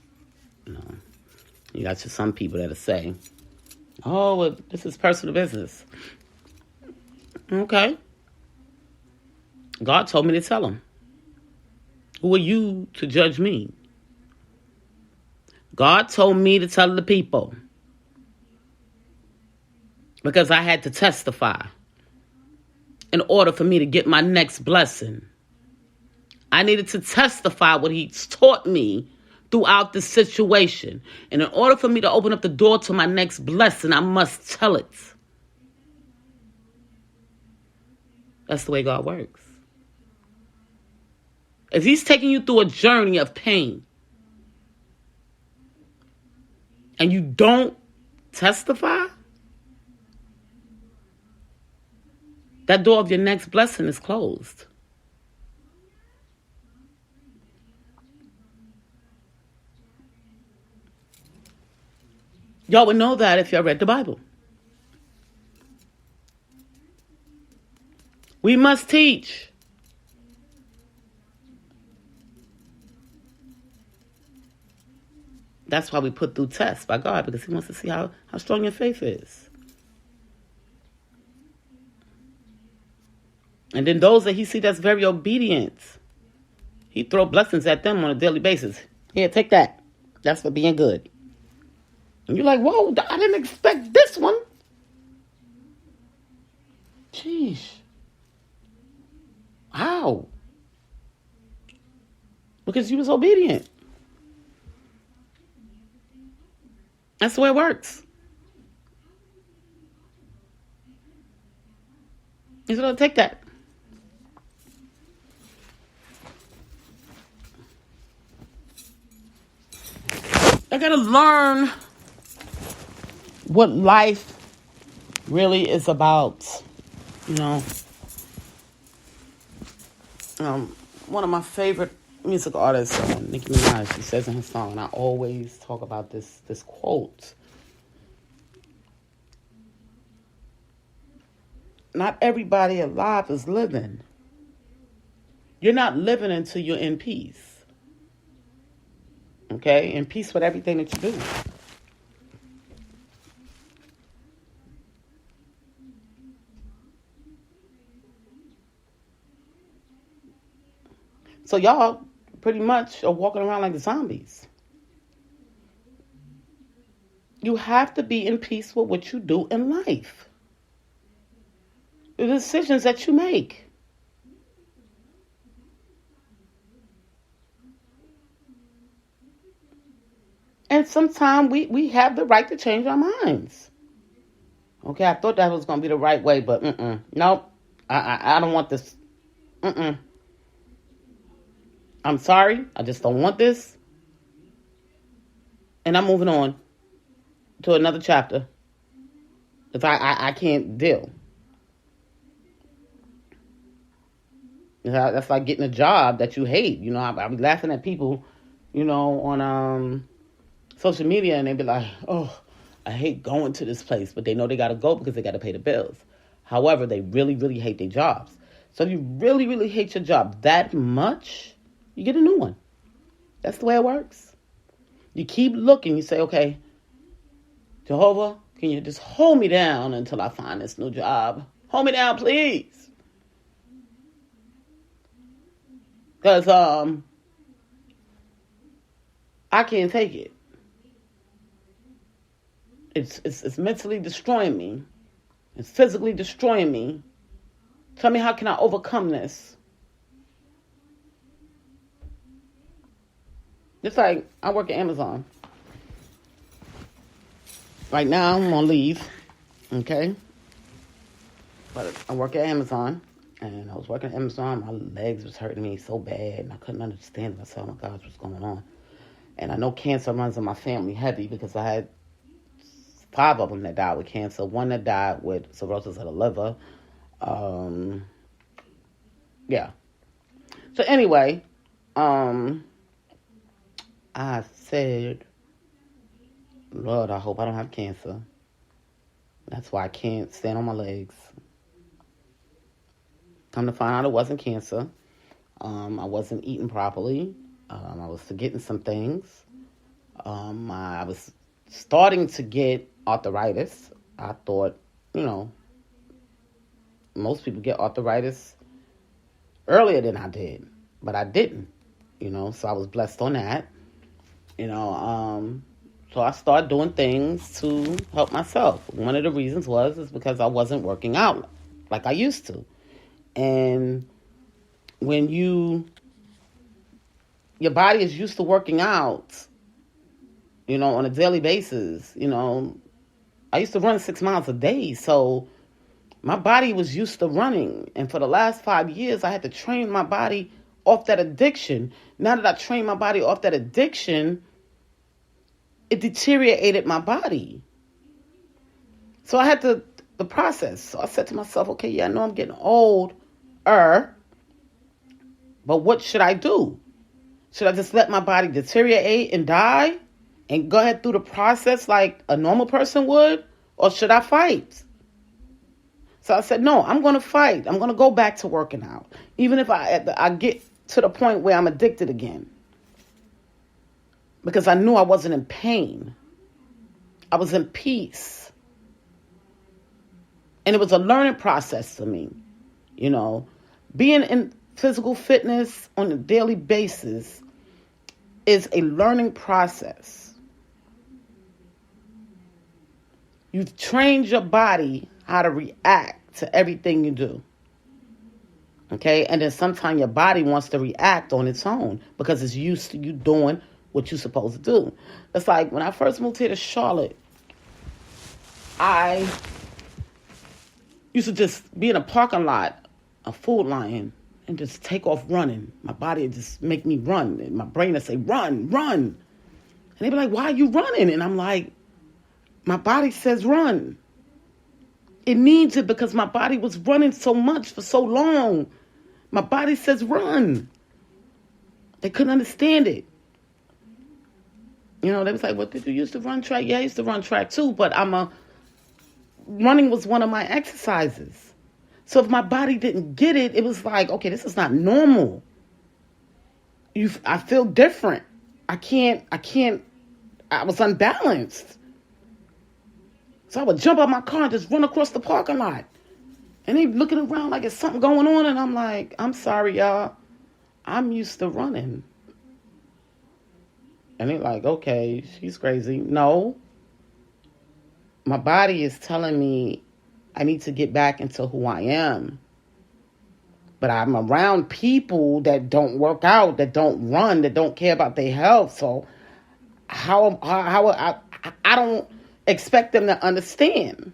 You got some people that'll say, oh, well, this is personal business. Okay. God told me to tell them. Who are you to judge me? God told me to tell the people. Because I had to testify. In order for me to get my next blessing. I needed to testify what he's taught me throughout the situation. And in order for me to open up the door to my next blessing, I must tell it. That's the way God works. If he's taking you through a journey of pain and you don't testify, that door of your next blessing is closed. Y'all would know that if y'all read the Bible. We must teach. That's why we put through tests by God, because he wants to see how strong your faith is. And then those that he see that's very obedient, he throw blessings at them on a daily basis. Here, take that. That's for being good. And you're like, whoa, I didn't expect this one. Jeez. How? Because you was obedient. That's the way it works. He said, oh, take that. I gotta learn what life really is about, Um, One of my favorite music artists, Nicki Minaj, she says in her song, and I always talk about this quote. Not everybody alive is living. You're not living until you're in peace. Okay? In peace with everything that you do. So y'all pretty much are walking around like zombies. You have to be in peace with what you do in life. The decisions that you make. And sometimes we have the right to change our minds. Okay, I thought that was going to be the right way, but nope. I don't want this. I'm sorry. I just don't want this. And I'm moving on to another chapter. Because I can't deal. That's like getting a job that you hate. You know, I be laughing at people, you know, on social media, and they be like, oh, I hate going to this place. But they know they got to go because they got to pay the bills. However, they really, really hate their jobs. So if you really, really hate your job that much, you get a new one. That's the way it works. You keep looking. You say, okay, Jehovah, can you just hold me down until I find this new job? Hold me down, please. Because I can't take it. It's mentally destroying me. It's physically destroying me. Tell me, how can I overcome this? Just like I work at Amazon. Right now, I'm on leave. Okay? But I work at Amazon. And I was working at Amazon. My legs was hurting me so bad. And I couldn't understand it. I said, oh my gosh, what's going on? And I know cancer runs in my family heavy because I had 5 of them that died with cancer. 1 that died with cirrhosis of the liver. Yeah. So anyway, I said, Lord, I hope I don't have cancer. That's why I can't stand on my legs. Come to find out it wasn't cancer. I wasn't eating properly. I was forgetting some things. I was starting to get arthritis. I thought, you know, most people get arthritis earlier than I did, but I didn't, you know, so I was blessed on that, you know, so I started doing things to help myself. One of the reasons is because I wasn't working out like I used to. And when your body is used to working out, you know, on a daily basis, you know, I used to run 6 miles a day. So my body was used to running. And for the last 5 years, I had to train my body off that addiction. Now that I trained my body off that addiction, it deteriorated my body. So I had the process. So I said to myself, okay, yeah, I know I'm getting older, but what should I do? Should I just let my body deteriorate and die and go ahead through the process like a normal person would? Or should I fight? So I said, no, I'm going to fight. I'm going to go back to working out. Even if I get to the point where I'm addicted again. Because I knew I wasn't in pain. I was in peace. And it was a learning process for me. You know, being in physical fitness on a daily basis is a learning process. You've trained your body how to react to everything you do. Okay? And then sometimes your body wants to react on its own because it's used to you doing what you're supposed to do. It's like when I first moved here to Charlotte, I used to just be in a parking lot, a Food Lion, and just take off running. My body would just make me run. And my brain would say, run, run. And they'd be like, why are you running? And I'm like, my body says run. It needs it because my body was running so much for so long My body says run. They couldn't understand it. They was like, what, did you used to run track? Yeah, I used to run track too, but running was one of my exercises. So if my body didn't get it, it was like, okay, this is not normal. I feel different. I was unbalanced. So I would jump out my car and just run across the parking lot. And they looking around like it's something going on. And I'm like, I'm sorry, y'all. I'm used to running. And they're like, okay, she's crazy. No. My body is telling me I need to get back into who I am. But I'm around people that don't work out, that don't run, that don't care about their health. So how I don't expect them to understand.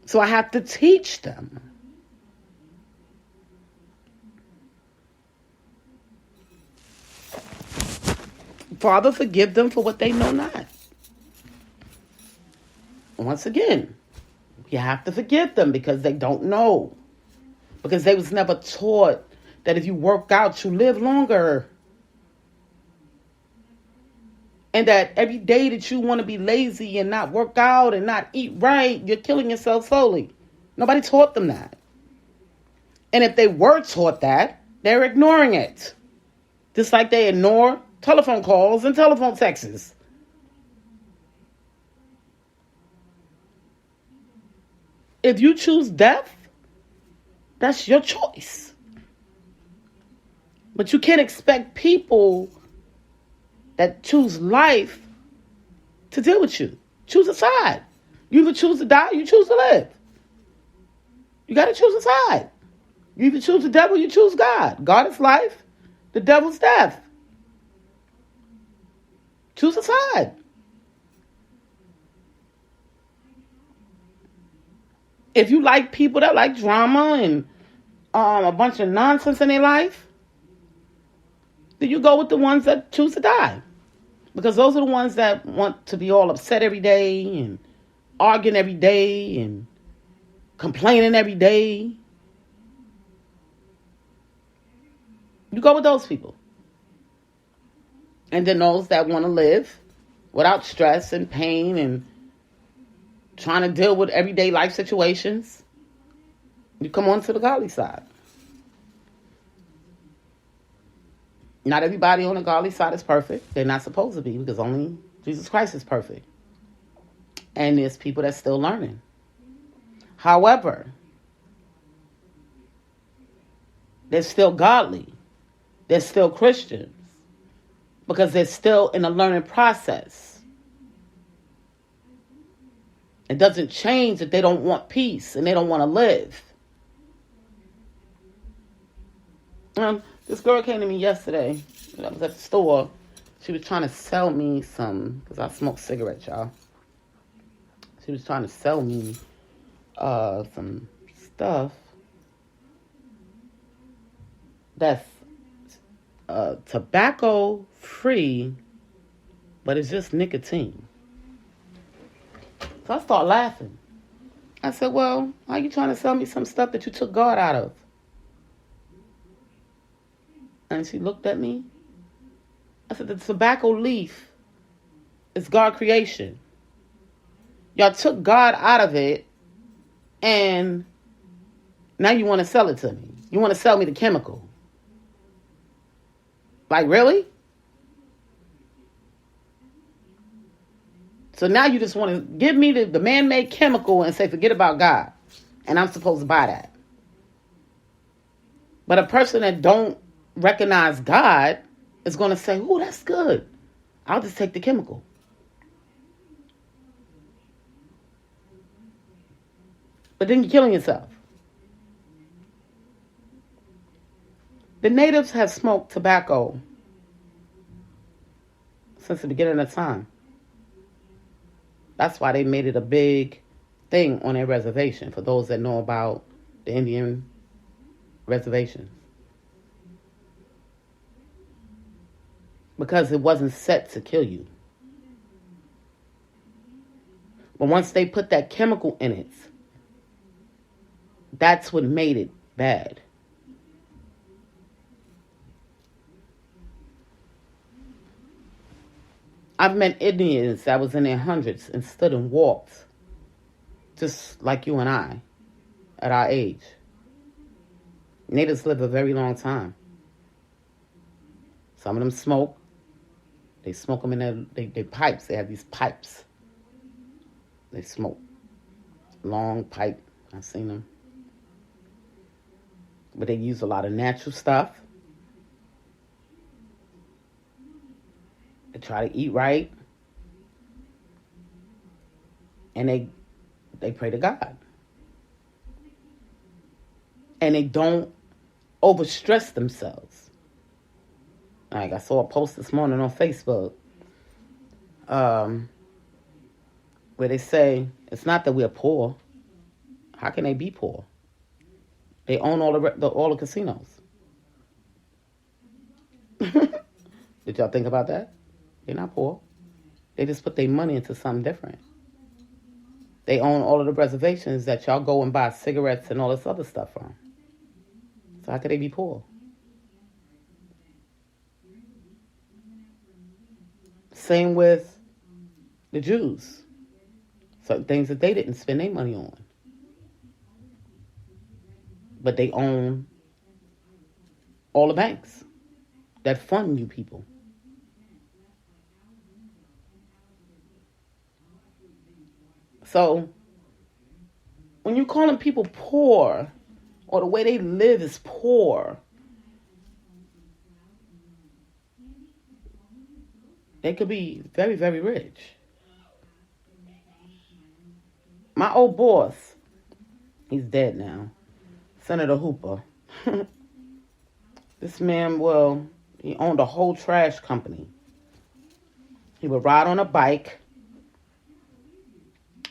So I have to teach them. Father, forgive them for what they know not. Once again, you have to forgive them because they don't know. Because they was never taught that if you work out, you live longer. And that every day that you want to be lazy and not work out and not eat right, you're killing yourself slowly. Nobody taught them that. And if they were taught that, they're ignoring it. Just like they ignore telephone calls and telephone texts. If you choose death, that's your choice. But you can't expect people that choose life to deal with you. Choose a side. You either choose to die or you choose to live. You got to choose a side. You either choose the devil or you choose God. God is life. The devil's death. Choose a side. If you like people that like drama and a bunch of nonsense in their life, then you go with the ones that choose to die. Because those are the ones that want to be all upset every day and arguing every day and complaining every day. You go with those people. And then those that want to live without stress and pain and trying to deal with everyday life situations, you come on to the godly side. Not everybody on the godly side is perfect. They're not supposed to be because only Jesus Christ is perfect. And there's people that's still learning. However, they're still godly. They're still Christians because they're still in a learning process. It doesn't change that they don't want peace and they don't want to live. This girl came to me yesterday. I was at the store. She was trying to sell me some, because I smoke cigarettes, y'all. She was trying to sell me some stuff that's tobacco free, but it's just nicotine. So I start laughing. I said, well, why are you trying to sell me some stuff that you took God out of? And she looked at me. I said, the tobacco leaf is God creation. Y'all took God out of it, and now you want to sell it to me. You want to sell me the chemical. Like, really? So now you just want to give me the man-made chemical and say, forget about God. And I'm supposed to buy that. But a person that don't recognize God is going to say, oh, that's good. I'll just take the chemical. But then you're killing yourself. The natives have smoked tobacco since the beginning of time. That's why they made it a big thing on their reservation, for those that know about the Indian reservations. Because it wasn't set to kill you. But once they put that chemical in it, that's what made it bad. I've met Indians that was in their hundreds and stood and walked, just like you and I, at our age. Natives live a very long time. Some of them smoke. They smoke them in their pipes. They have these pipes. They smoke. Long pipe. I've seen them. But they use a lot of natural stuff. They try to eat right. And they pray to God. And they don't overstress themselves. Like I saw a post this morning on Facebook where they say, it's not that we're poor. How can they be poor? They own all the casinos. Did y'all think about that? They're not poor. They just put their money into something different. They own all of the reservations that y'all go and buy cigarettes and all this other stuff from. So how could they be poor? Same with the Jews. Certain things that they didn't spend their money on. But they own all the banks that fund you people. So, when you're calling people poor, or the way they live is poor, they could be very, very rich. My old boss, he's dead now, Senator Hooper. This man, he owned a whole trash company. He would ride on a bike.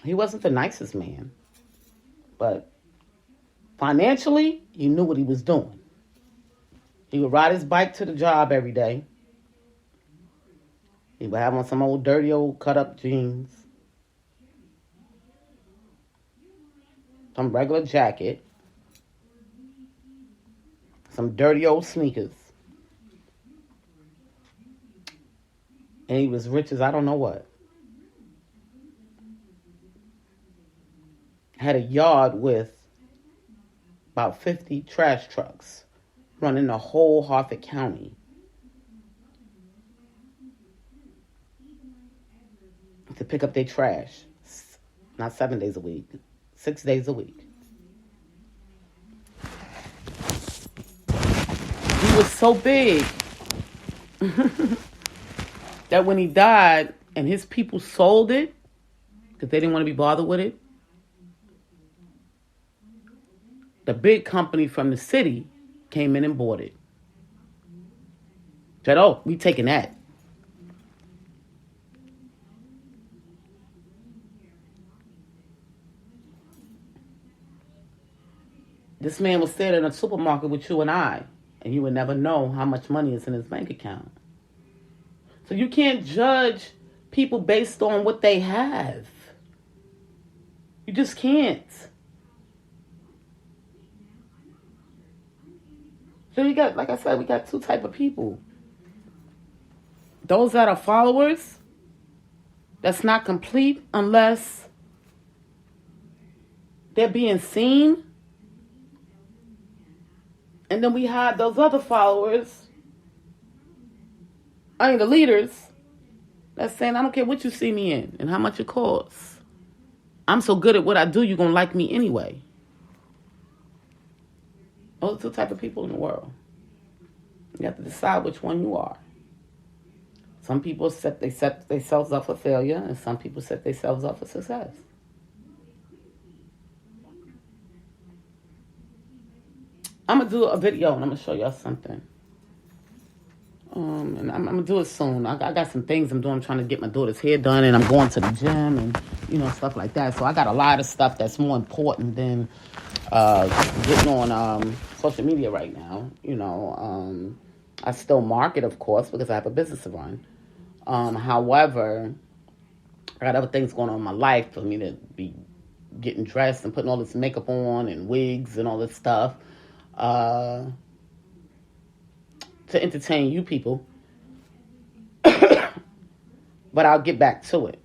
He wasn't the nicest man, but financially, he knew what he was doing. He would ride his bike to the job every day. He would have on some old dirty old cut-up jeans, some regular jacket, some dirty old sneakers. And he was rich as I don't know what. Had a yard with about 50 trash trucks running the whole Harford County. To pick up their trash. Not 7 days a week, 6 days a week. He was so big that when he died and his people sold it, because they didn't want to be bothered with it, the big company from the city came in and bought it. Said, oh, we taking that. This man will sit in a supermarket with you and I, and you would never know how much money is in his bank account. So you can't judge people based on what they have. You just can't. So you got, like I said, we got two type of people. Those that are followers, that's not complete unless they're being seen. And then we have those other followers, the leaders, that's saying, I don't care what you see me in and how much it costs. I'm so good at what I do, you're going to like me anyway. Those are two type of people in the world. You have to decide which one you are. Some people set themselves up for failure, and some people set themselves up for success. I'm going to do a video, and I'm going to show y'all something. And I'm going to do it soon. I got some things I'm doing. I'm trying to get my daughter's hair done, and I'm going to the gym and, stuff like that. So I got a lot of stuff that's more important than getting on social media right now. I still market, of course, because I have a business to run. However, I got other things going on in my life for me to be getting dressed and putting all this makeup on and wigs and all this stuff to entertain you people. But I'll get back to it.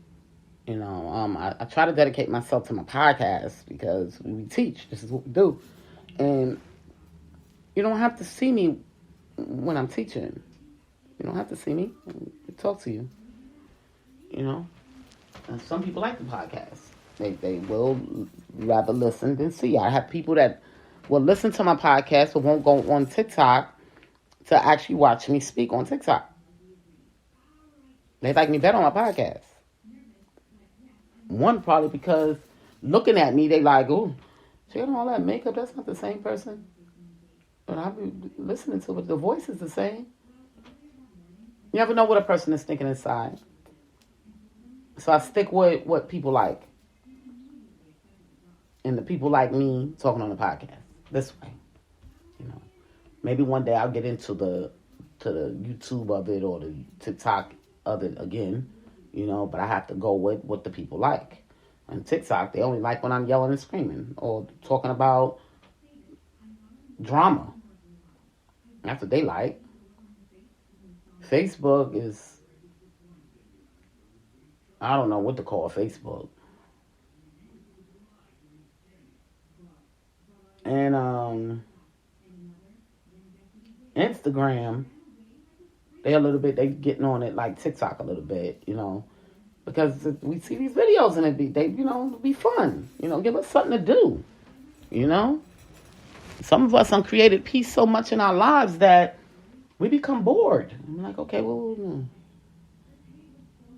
I try to dedicate myself to my podcast because we teach. This is what we do. And you don't have to see me when I'm teaching. You don't have to see me. I talk to you. And some people like the podcast. They will rather listen than see. I have people that will listen to my podcast but won't go on TikTok to actually watch me speak on TikTok. They like me better on my podcast. One, probably because looking at me, they like, oh, she got all that makeup. That's not the same person. But I'll be listening to it. The voice is the same. You never know what a person is thinking inside. So I stick with what people like. And the people like me talking on the podcast. This way. Maybe one day I'll get into the YouTube of it or the TikTok of it again. But I have to go with what the people like. On TikTok, they only like when I'm yelling and screaming or talking about drama. That's what they like. Facebook is, I don't know what to call Facebook. And Instagram, they getting on it like TikTok a little bit, because we see these videos and it'll be fun, give us something to do, Some of us created peace so much in our lives that we become bored. I'm like, okay, well,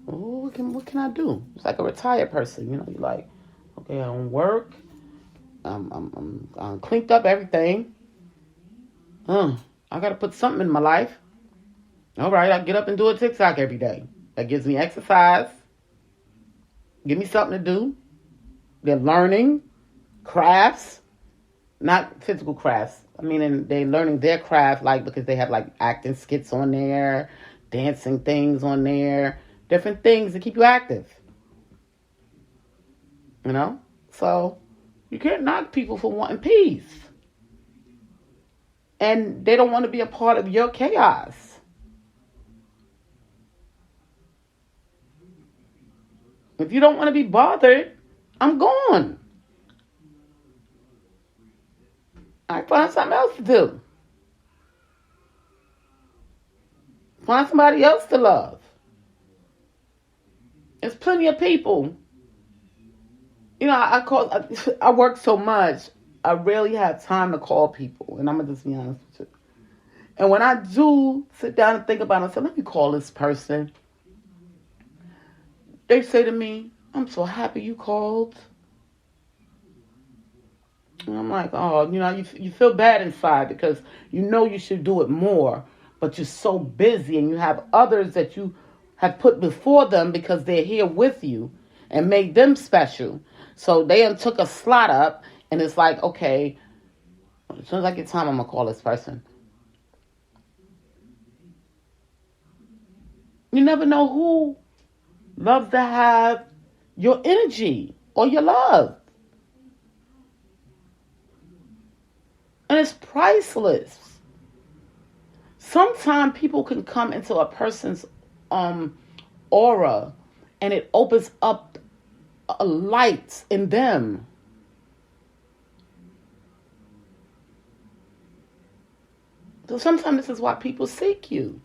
what can I do? It's like a retired person, you're like, okay, I don't work, I'm cleaned up everything. I gotta put something in my life. All right, I get up and do a TikTok every day. That gives me exercise. Give me something to do. They're learning crafts, not physical crafts. And they're learning their craft, because they have acting skits on there, dancing things on there, different things to keep you active. So you can't knock people for wanting peace. And they don't want to be a part of your chaos. If you don't want to be bothered, I'm gone. I find something else to do. Find somebody else to love. There's plenty of people. I work so much, I rarely have time to call people. And I'm going to just be honest with you. And when I do sit down and think about it, I say, let me call this person. They say to me, I'm so happy you called. And I'm like, oh, you feel bad inside because you should do it more, but you're so busy and you have others that you have put before them because they're here with you and made them special. So they took a slot up and it's like, okay, as soon as I get time, I'm going to call this person. You never know who loves to have your energy or your love. And it's priceless. Sometimes people can come into a person's aura and it opens up a light in them. So sometimes this is why people seek you.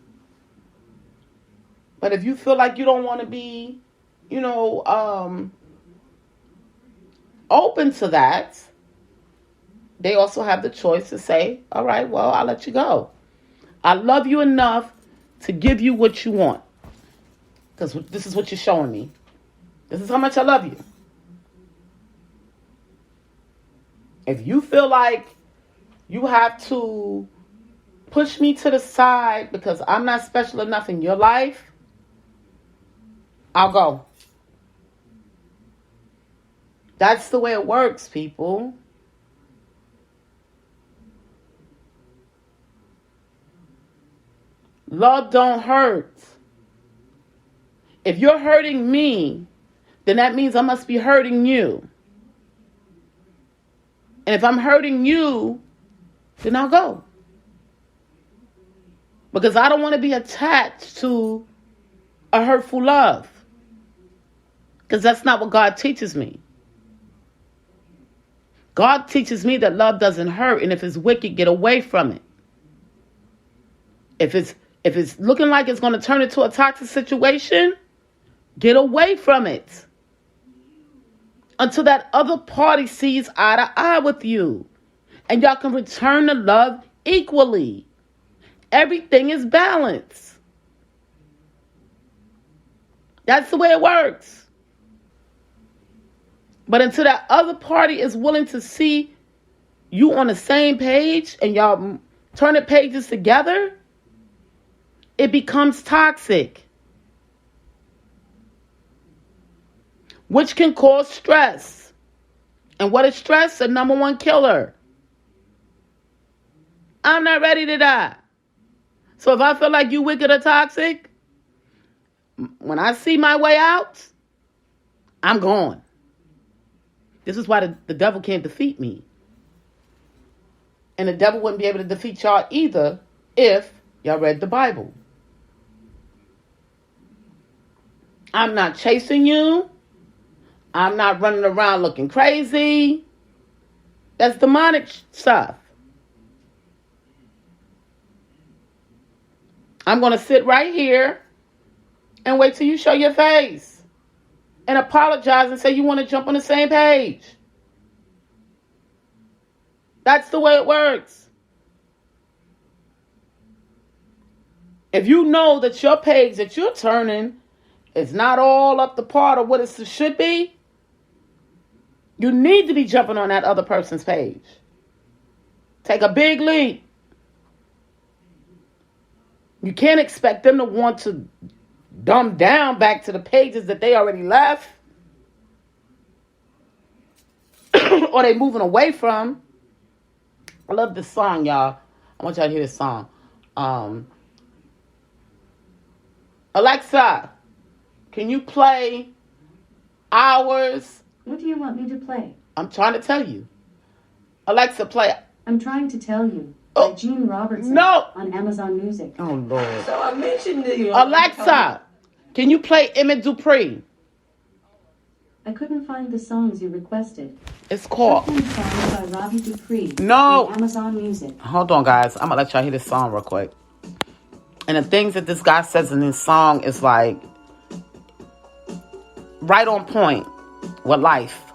But if you feel like you don't want to be, open to that, they also have the choice to say, all right, well, I'll let you go. I love you enough to give you what you want. Because this is what you're showing me. This is how much I love you. If you feel like you have to push me to the side because I'm not special enough in your life, I'll go. That's the way it works, people. Love don't hurt. If you're hurting me, then that means I must be hurting you. And if I'm hurting you, then I'll go. Because I don't want to be attached to a hurtful love. Because that's not what God teaches me. God teaches me that love doesn't hurt, and if it's wicked, get away from it. If it's looking like it's going to turn into a toxic situation, get away from it. Until that other party sees eye to eye with you. And y'all can return the love equally. Everything is balanced. That's the way it works. But until that other party is willing to see you on the same page and y'all turning pages together, it becomes toxic, which can cause stress. And what is stress? The number one killer. I'm not ready to die. So if I feel like you wicked or toxic, when I see my way out, I'm gone. This is why the devil can't defeat me. And the devil wouldn't be able to defeat y'all either if y'all read the Bible. I'm not chasing you. I'm not running around looking crazy. That's demonic stuff. I'm going to sit right here and wait till you show your face and apologize and say you want to jump on the same page. That's the way it works. If you know that your page that you're turning is not all up to par of what it should be, you need to be jumping on that other person's page. Take a big leap. You can't expect them to want to dumb down back to the pages that they already left or they moving away from. I love this song, y'all. I want y'all to hear this song. Alexa, can you play Hours? What do you want me to play? I'm trying to tell you. Alexa, play. I'm trying to tell you. By Gene Robertson. No. On Amazon Music. Oh, Lord. So I mentioned to you. Alexa, can you play Emmett Dupree? I couldn't find the songs you requested. It's called Songs by Robbie Dupree. No. On Amazon Music. Hold on, guys. I'm going to let y'all hear this song real quick. And the things that this guy says in this song is like right on point with life.